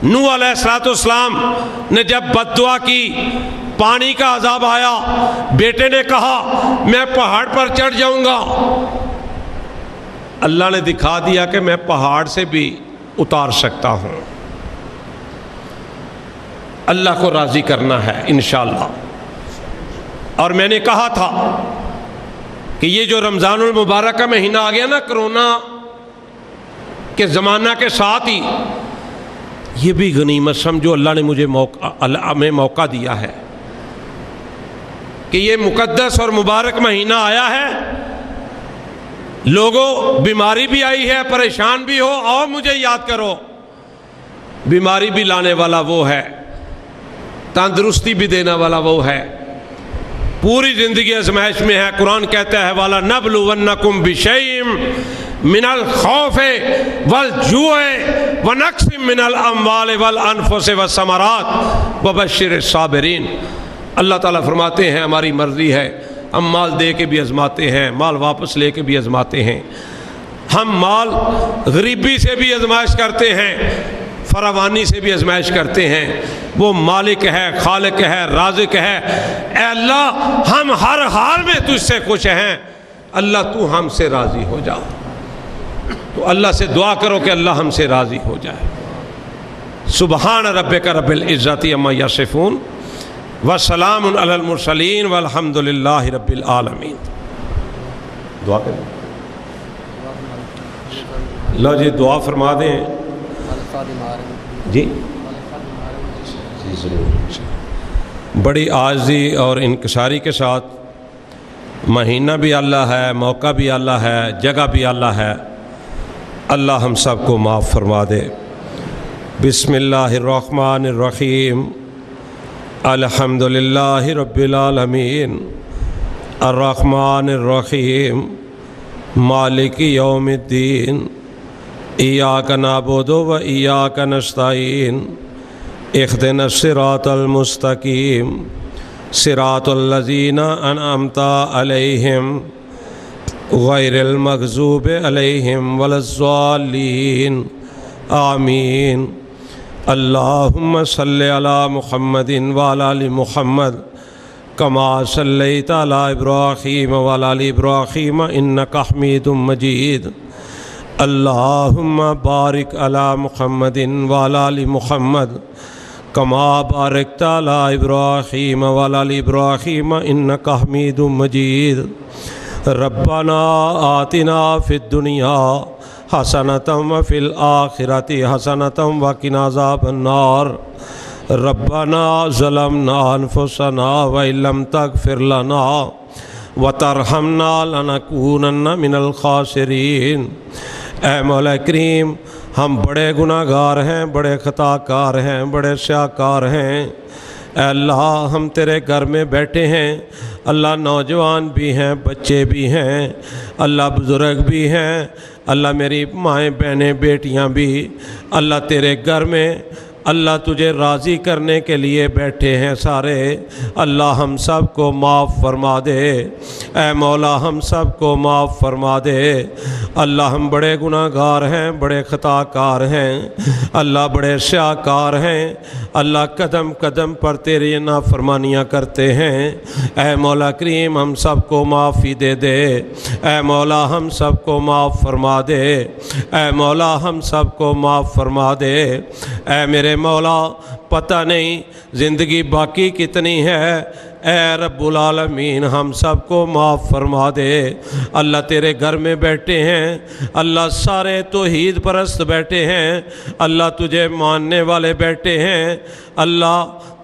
نوح علیہ السلام نے جب بد دعا کی، پانی کا عذاب آیا، بیٹے نے کہا میں پہاڑ پر چڑھ جاؤں گا، اللہ نے دکھا دیا کہ میں پہاڑ سے بھی اتار سکتا ہوں۔ اللہ کو راضی کرنا ہے انشاءاللہ۔ اور میں نے کہا تھا کہ یہ جو رمضان المبارک کا مہینہ آ گیا نا، کرونا کے زمانہ کے ساتھ ہی، یہ بھی غنیمت سمجھو، اللہ نے مجھے موقع دیا ہے کہ یہ مقدس اور مبارک مہینہ آیا ہے۔ لوگوں بیماری بھی آئی ہے، پریشان بھی ہو، اور مجھے یاد کرو، بیماری بھی لانے والا وہ ہے، تندرستی بھی دینے والا وہ ہے، پوری زندگی آزمائش میں ہے۔ قرآن کہتا ہے وَلَنَبْلُوَنَّكُمْ بِشَيْءٍ مِّنَ الْخَوْفِ وَالْجُوعِ وَنَقْصٍ مِّنَ الْأَمْوَالِ وَالْأَنفُسِ وَالثَّمَرَاتِ وَبَشِّرِ الصَّابِرِينَ۔ اللہ تعالیٰ فرماتے ہیں ہماری مرضی ہے، ہم مال دے کے بھی آزماتے ہیں، مال واپس لے کے بھی آزماتے ہیں، ہم مال غریبی سے بھی آزمائش کرتے ہیں، فراوانی سے بھی آزمائش کرتے ہیں۔ وہ مالک ہے، خالق ہے، رازق ہے۔ اے اللہ ہم ہر حال میں تجھ سے خوش ہیں، اللہ تو ہم سے راضی ہو جا۔ تو اللہ سے دعا کرو کہ اللہ ہم سے راضی ہو جائے۔ سبحان ربک رب العزت عما یصفون وسلام علی المرسلین والحمد للہ رب العالمین۔ دعا کریں، لو جی دعا فرما دیں جی۔ بڑی عاجزی اور انکساری کے ساتھ، مہینہ بھی اللہ ہے، موقع بھی اللہ ہے، جگہ بھی اللہ ہے، اللہ ہم سب کو معاف فرما دے۔ بسم اللہ الرحمن الرحیم، الحمد للہ رب العالمین، الرحمن الرحیم، مالک یوم الدین، ایاک نعبد و ایاک نستعین، اہدنا الصراط المستقیم، صراط الذین انعمت علیہم غیر المغضوب علیہم ولا الضالین، آمین۔ اللہم صلی علی محمد وعلی آل محمد کما صلیت علی ابراہیم وعلی آل ابراہیم انک حمید مجید۔ اللہم بارک علی محمد وعلی آل محمد کما بارکت علی ابراہیم وعلی آل ابراہیم انک حمید مجید۔ ربنا آتنا فی الدنیا حسنۃ وفی الآخرۃ حسنۃ وقنا عذاب النار۔ ربنا ظلمنا انفسنا وإن لم تغفر لنا وترحمنا لنکونن من الخاسرین۔ اے مولا کریم، ہم بڑے گناہ گار ہیں، بڑے خطا کار ہیں، بڑے سیاہ کار ہیں۔ اے اللہ ہم تیرے گھر میں بیٹھے ہیں، اللہ نوجوان بھی ہیں، بچے بھی ہیں، اللہ بزرگ بھی ہیں، اللہ میری مائیں بہنیں بیٹیاں بھی، اللہ تیرے گھر میں اللہ تجھے راضی کرنے کے لیے بیٹھے ہیں سارے۔ اللہ ہم سب کو معاف فرما دے، اے مولا ہم سب کو معاف فرما دے۔ اللہ ہم بڑے گناہ گار ہیں، بڑے خطا کار ہیں، اللہ بڑے سیاہ کار ہیں، اللہ قدم قدم پر تیری نافرمانیاں کرتے ہیں۔ اے مولا کریم ہم سب کو معافی دے دے، اے مولا ہم سب کو معاف فرما دے، اے مولا ہم سب کو معاف فرما دے۔ اے میرے مولا پتہ نہیں زندگی باقی کتنی ہے، اے رب العالمین ہم سب کو معاف فرما دے۔ اللہ تیرے گھر میں بیٹھے ہیں، اللہ سارے توحید پرست بیٹھے ہیں، اللہ تجھے ماننے والے بیٹھے ہیں، اللہ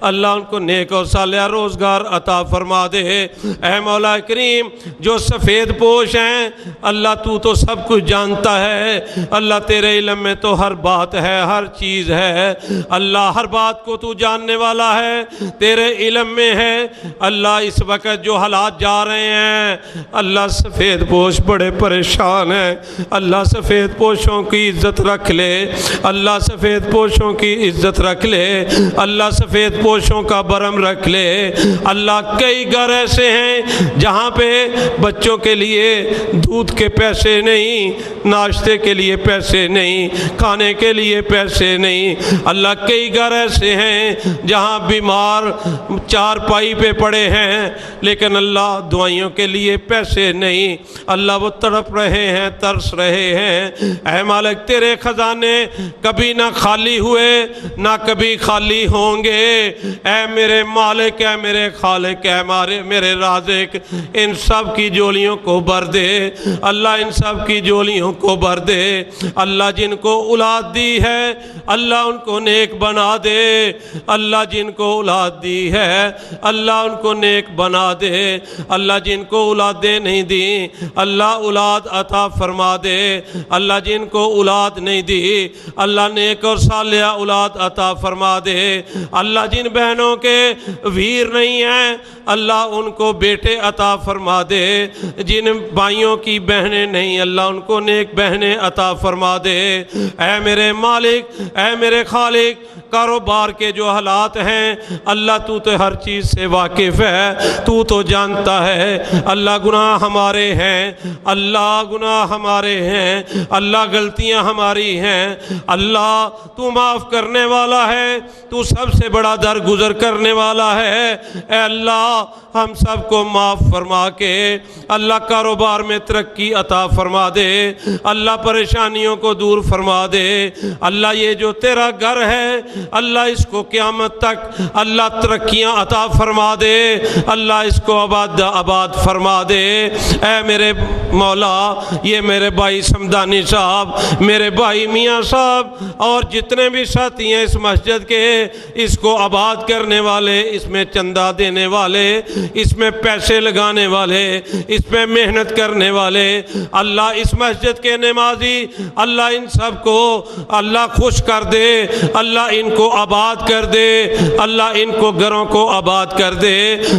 اللہ ان کو نیک اور صالح روزگار عطا فرما دے۔ اے مولا کریم جو سفید پوش ہیں اللہ تو سب کچھ جانتا ہے، اللہ تیرے علم میں تو ہر بات ہے، ہر چیز ہے، اللہ ہر بات کو تو جاننے والا ہے، تیرے علم میں ہے۔ اللہ اس وقت جو حالات جا رہے ہیں اللہ سفید پوش بڑے پریشان ہیں، اللہ سفید پوشوں کی عزت رکھ لے، اللہ سفید پوشوں کی عزت رکھ لے، اللہ سفید پوشوں کا برم رکھ لے۔ اللہ کئی گھر ایسے ہیں جہاں پہ بچوں کے لیے دودھ کے پیسے نہیں، ناشتے کے لیے پیسے نہیں، کھانے کے لیے پیسے نہیں۔ اللہ کئی گھر ایسے ہیں جہاں بیمار چارپائی پہ پڑے ہیں لیکن اللہ دوائیوں کے لیے پیسے نہیں، اللہ وہ تڑپ رہے ہیں، ترس رہے ہیں۔ اے مالک تیرے خزانے کبھی نہ خالی ہوئے نہ کبھی خالی ہوں گے۔ اے میرے مالک، اے میرے خالق، اے میرے رازق، ان سب کی جولیوں کو بھر دے اللہ، ان سب کی جولیوں کو بھر دے اللہ۔ جن کو اولاد دی ہے اللہ ان کو نیک بنا دے اللہ، جن کو اولاد دی ہے اللہ ان کو نیک بنا دے اللہ، جن کو اولادیں نہیں دی اللہ اولاد عطا فرما دے اللہ، جن کو اولاد نہیں دی اللہ نیک اور صالح اولاد عطا فرما دے اللہ، جن بہنوں کے ویر نہیں ہیں اللہ ان کو بیٹے عطا فرما دے، جن بھائیوں کی بہنیں نہیں اللہ ان کو نیک بہنیں عطا فرما دے۔ اے میرے مالک، اے میرے خالق، کاروبار کے جو حالات ہیں اللہ تو ہر چیز سے واقف ہے، تو جانتا ہے اللہ۔ گناہ ہمارے ہیں اللہ، گناہ ہمارے ہیں اللہ، غلطیاں ہماری ہیں اللہ، تو معاف کرنے والا ہے، تو سب سے بڑا درگزر کرنے والا ہے۔ اے اللہ ہم سب کو معاف فرما کے اللہ کاروبار میں ترقی عطا فرما دے اللہ، پریشانیوں کو دور فرما دے اللہ۔ یہ جو تیرا گھر ہے اللہ اس کو قیامت تک اللہ ترقیاں عطا فرما دے اللہ، اس کو آباد فرما دے۔ اے میرے مولا یہ میرے بھائی سمدانی صاحب، میرے بھائی میاں صاحب اور جتنے بھی ساتھی ہیں اس مسجد کے، اس کو آباد کرنے والے، اس میں چندہ دینے والے، اس میں پیسے لگانے والے، اس میں محنت کرنے والے اللہ، اس مسجد کے نمازی اللہ، ان سب کو اللہ خوش کر دے اللہ، ان کو آباد کر دے اللہ، ان کو گھروں کو آباد کر دے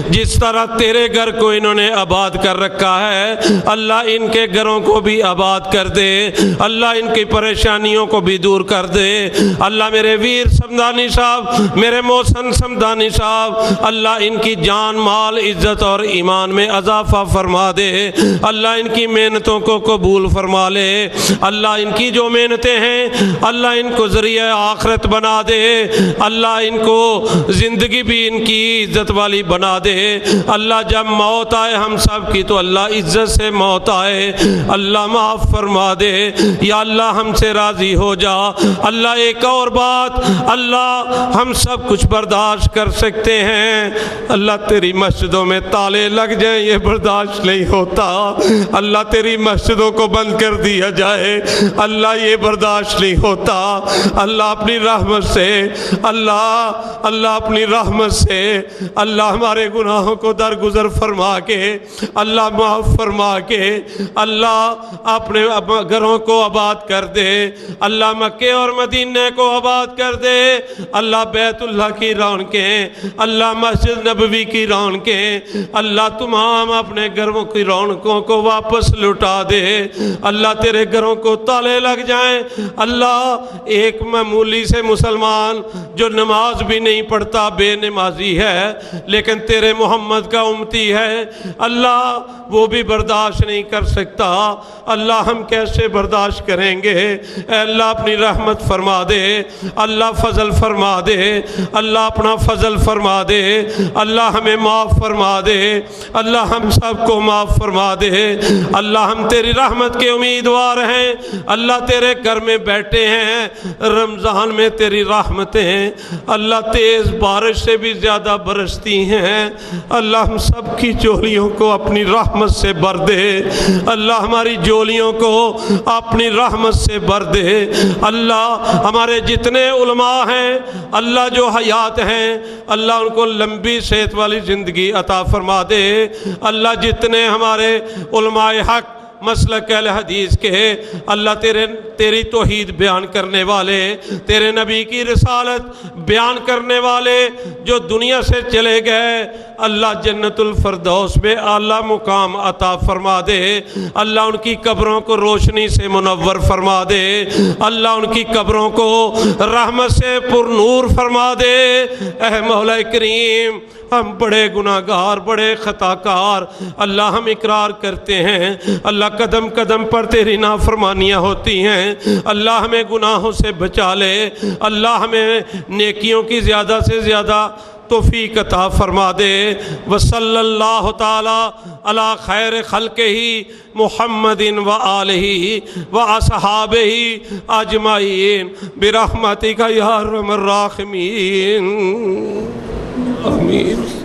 جس طرح تیرے گھر کو انہوں نے آباد کر رکھا ہے اللہ، ان کے گھروں کو بھی آباد کر دے اللہ، ان کی پریشانیوں کو بھی دور کر دے اللہ۔ میرے ویر سمدانی صاحب، میرے محسن سمدانی صاحب اللہ، ان کی جان مال عزت اور ایمان میں اضافہ فرما دے اللہ، ان کی محنتوں کو قبول فرما لے اللہ، ان کی جو محنتیں ہیں اللہ ان کو ذریعہ آخرت بنا دے اللہ، ان کو زندگی بھی ان کی عزت والی بنا دے اللہ۔ جب موت آئے ہم سب کی تو اللہ عزت سے موت آئے اللہ، معاف فرما دے یا اللہ، ہم سے راضی ہو جا اللہ۔ ایک اور بات اللہ، ہم سب کچھ برداشت کر سکتے ہیں اللہ، تیری مسجدوں میں تالے لگ جائیں یہ برداشت نہیں ہوتا اللہ، تیری مسجدوں کو بند کر دیا جائے اللہ، یہ برداشت نہیں ہوتا اللہ۔ اپنی رحمت سے اللہ اپنی رحمت سے اللہ ہمارے گناہوں کو درگزر فرما کے اللہ، معاف فرما کے اللہ، اپنے گھروں کو آباد کر دے اللہ، مکے اور مدینے کو آباد کر دے اللہ، بیت اللہ کی رونقیں اللہ، مسجد نبوی کی رونقیں اللہ، تمام اپنے گھروں کی رونقوں کو واپس لٹا دے اللہ، تیرے گھروں کو تالے لگ جائیں اللہ۔ ایک معمولی سے مسلمان جو نماز بھی نہیں پڑھتا، بے نمازی ہے لیکن تیرے محمد کا امتی ہے اللہ، وہ بھی برداشت نہیں کر سکتا اللہ، ہم کیسے برداشت کریں گے؟ اے اللہ اپنی رحمت فرما دے اللہ، فضل فرما دے اللہ، اپنا فضل فرما دے اللہ، ہمیں معاف فرما دے اللہ، ہم سب کو معاف فرما دے اللہ۔ ہم تیری رحمت کے امیدوار ہیں اللہ، تیرے گھر میں بیٹھے ہیں، رمضان میں تیری رحمتیں اللہ تیز بارش سے بھی زیادہ برستی ہیں اللہ، ہم سب کی جولیوں کو اپنی رحمت سے بھر دے اللہ، ہماری جولیوں کو اپنی رحمت سے بھر دے اللہ۔ ہمارے جتنے علماء ہیں اللہ جو حیات حالات ہیں اللہ ان کو لمبی صحت والی زندگی عطا فرما دے۔ اللہ جتنے ہمارے علماء حق مسلک اہل حدیث کے اللہ تیری توحید بیان کرنے والے، تیرے نبی کی رسالت بیان کرنے والے جو دنیا سے چلے گئے، اللہ جنت الفردوس میں اعلیٰ مقام عطا فرما دے۔ اللہ ان کی قبروں کو روشنی سے منور فرما دے، اللہ ان کی قبروں کو رحمت سے پر نور فرما دے۔ اے مولا کریم، ہم بڑے گناہگار، بڑے خطا کار، اللہ ہم اقرار کرتے ہیں اللہ قدم قدم پر تیری نافرمانیاں ہوتی ہیں، اللہ ہمیں گناہوں سے بچا لے، اللہ ہمیں نیکیوں کی زیادہ سے زیادہ توفیق عطا فرما دے۔ وصلی اللہ تعالی علی خیر خلقہ محمد و آلہ و اصحابہ اجمعین برحمتک یا ارحم الراحمین، آمین۔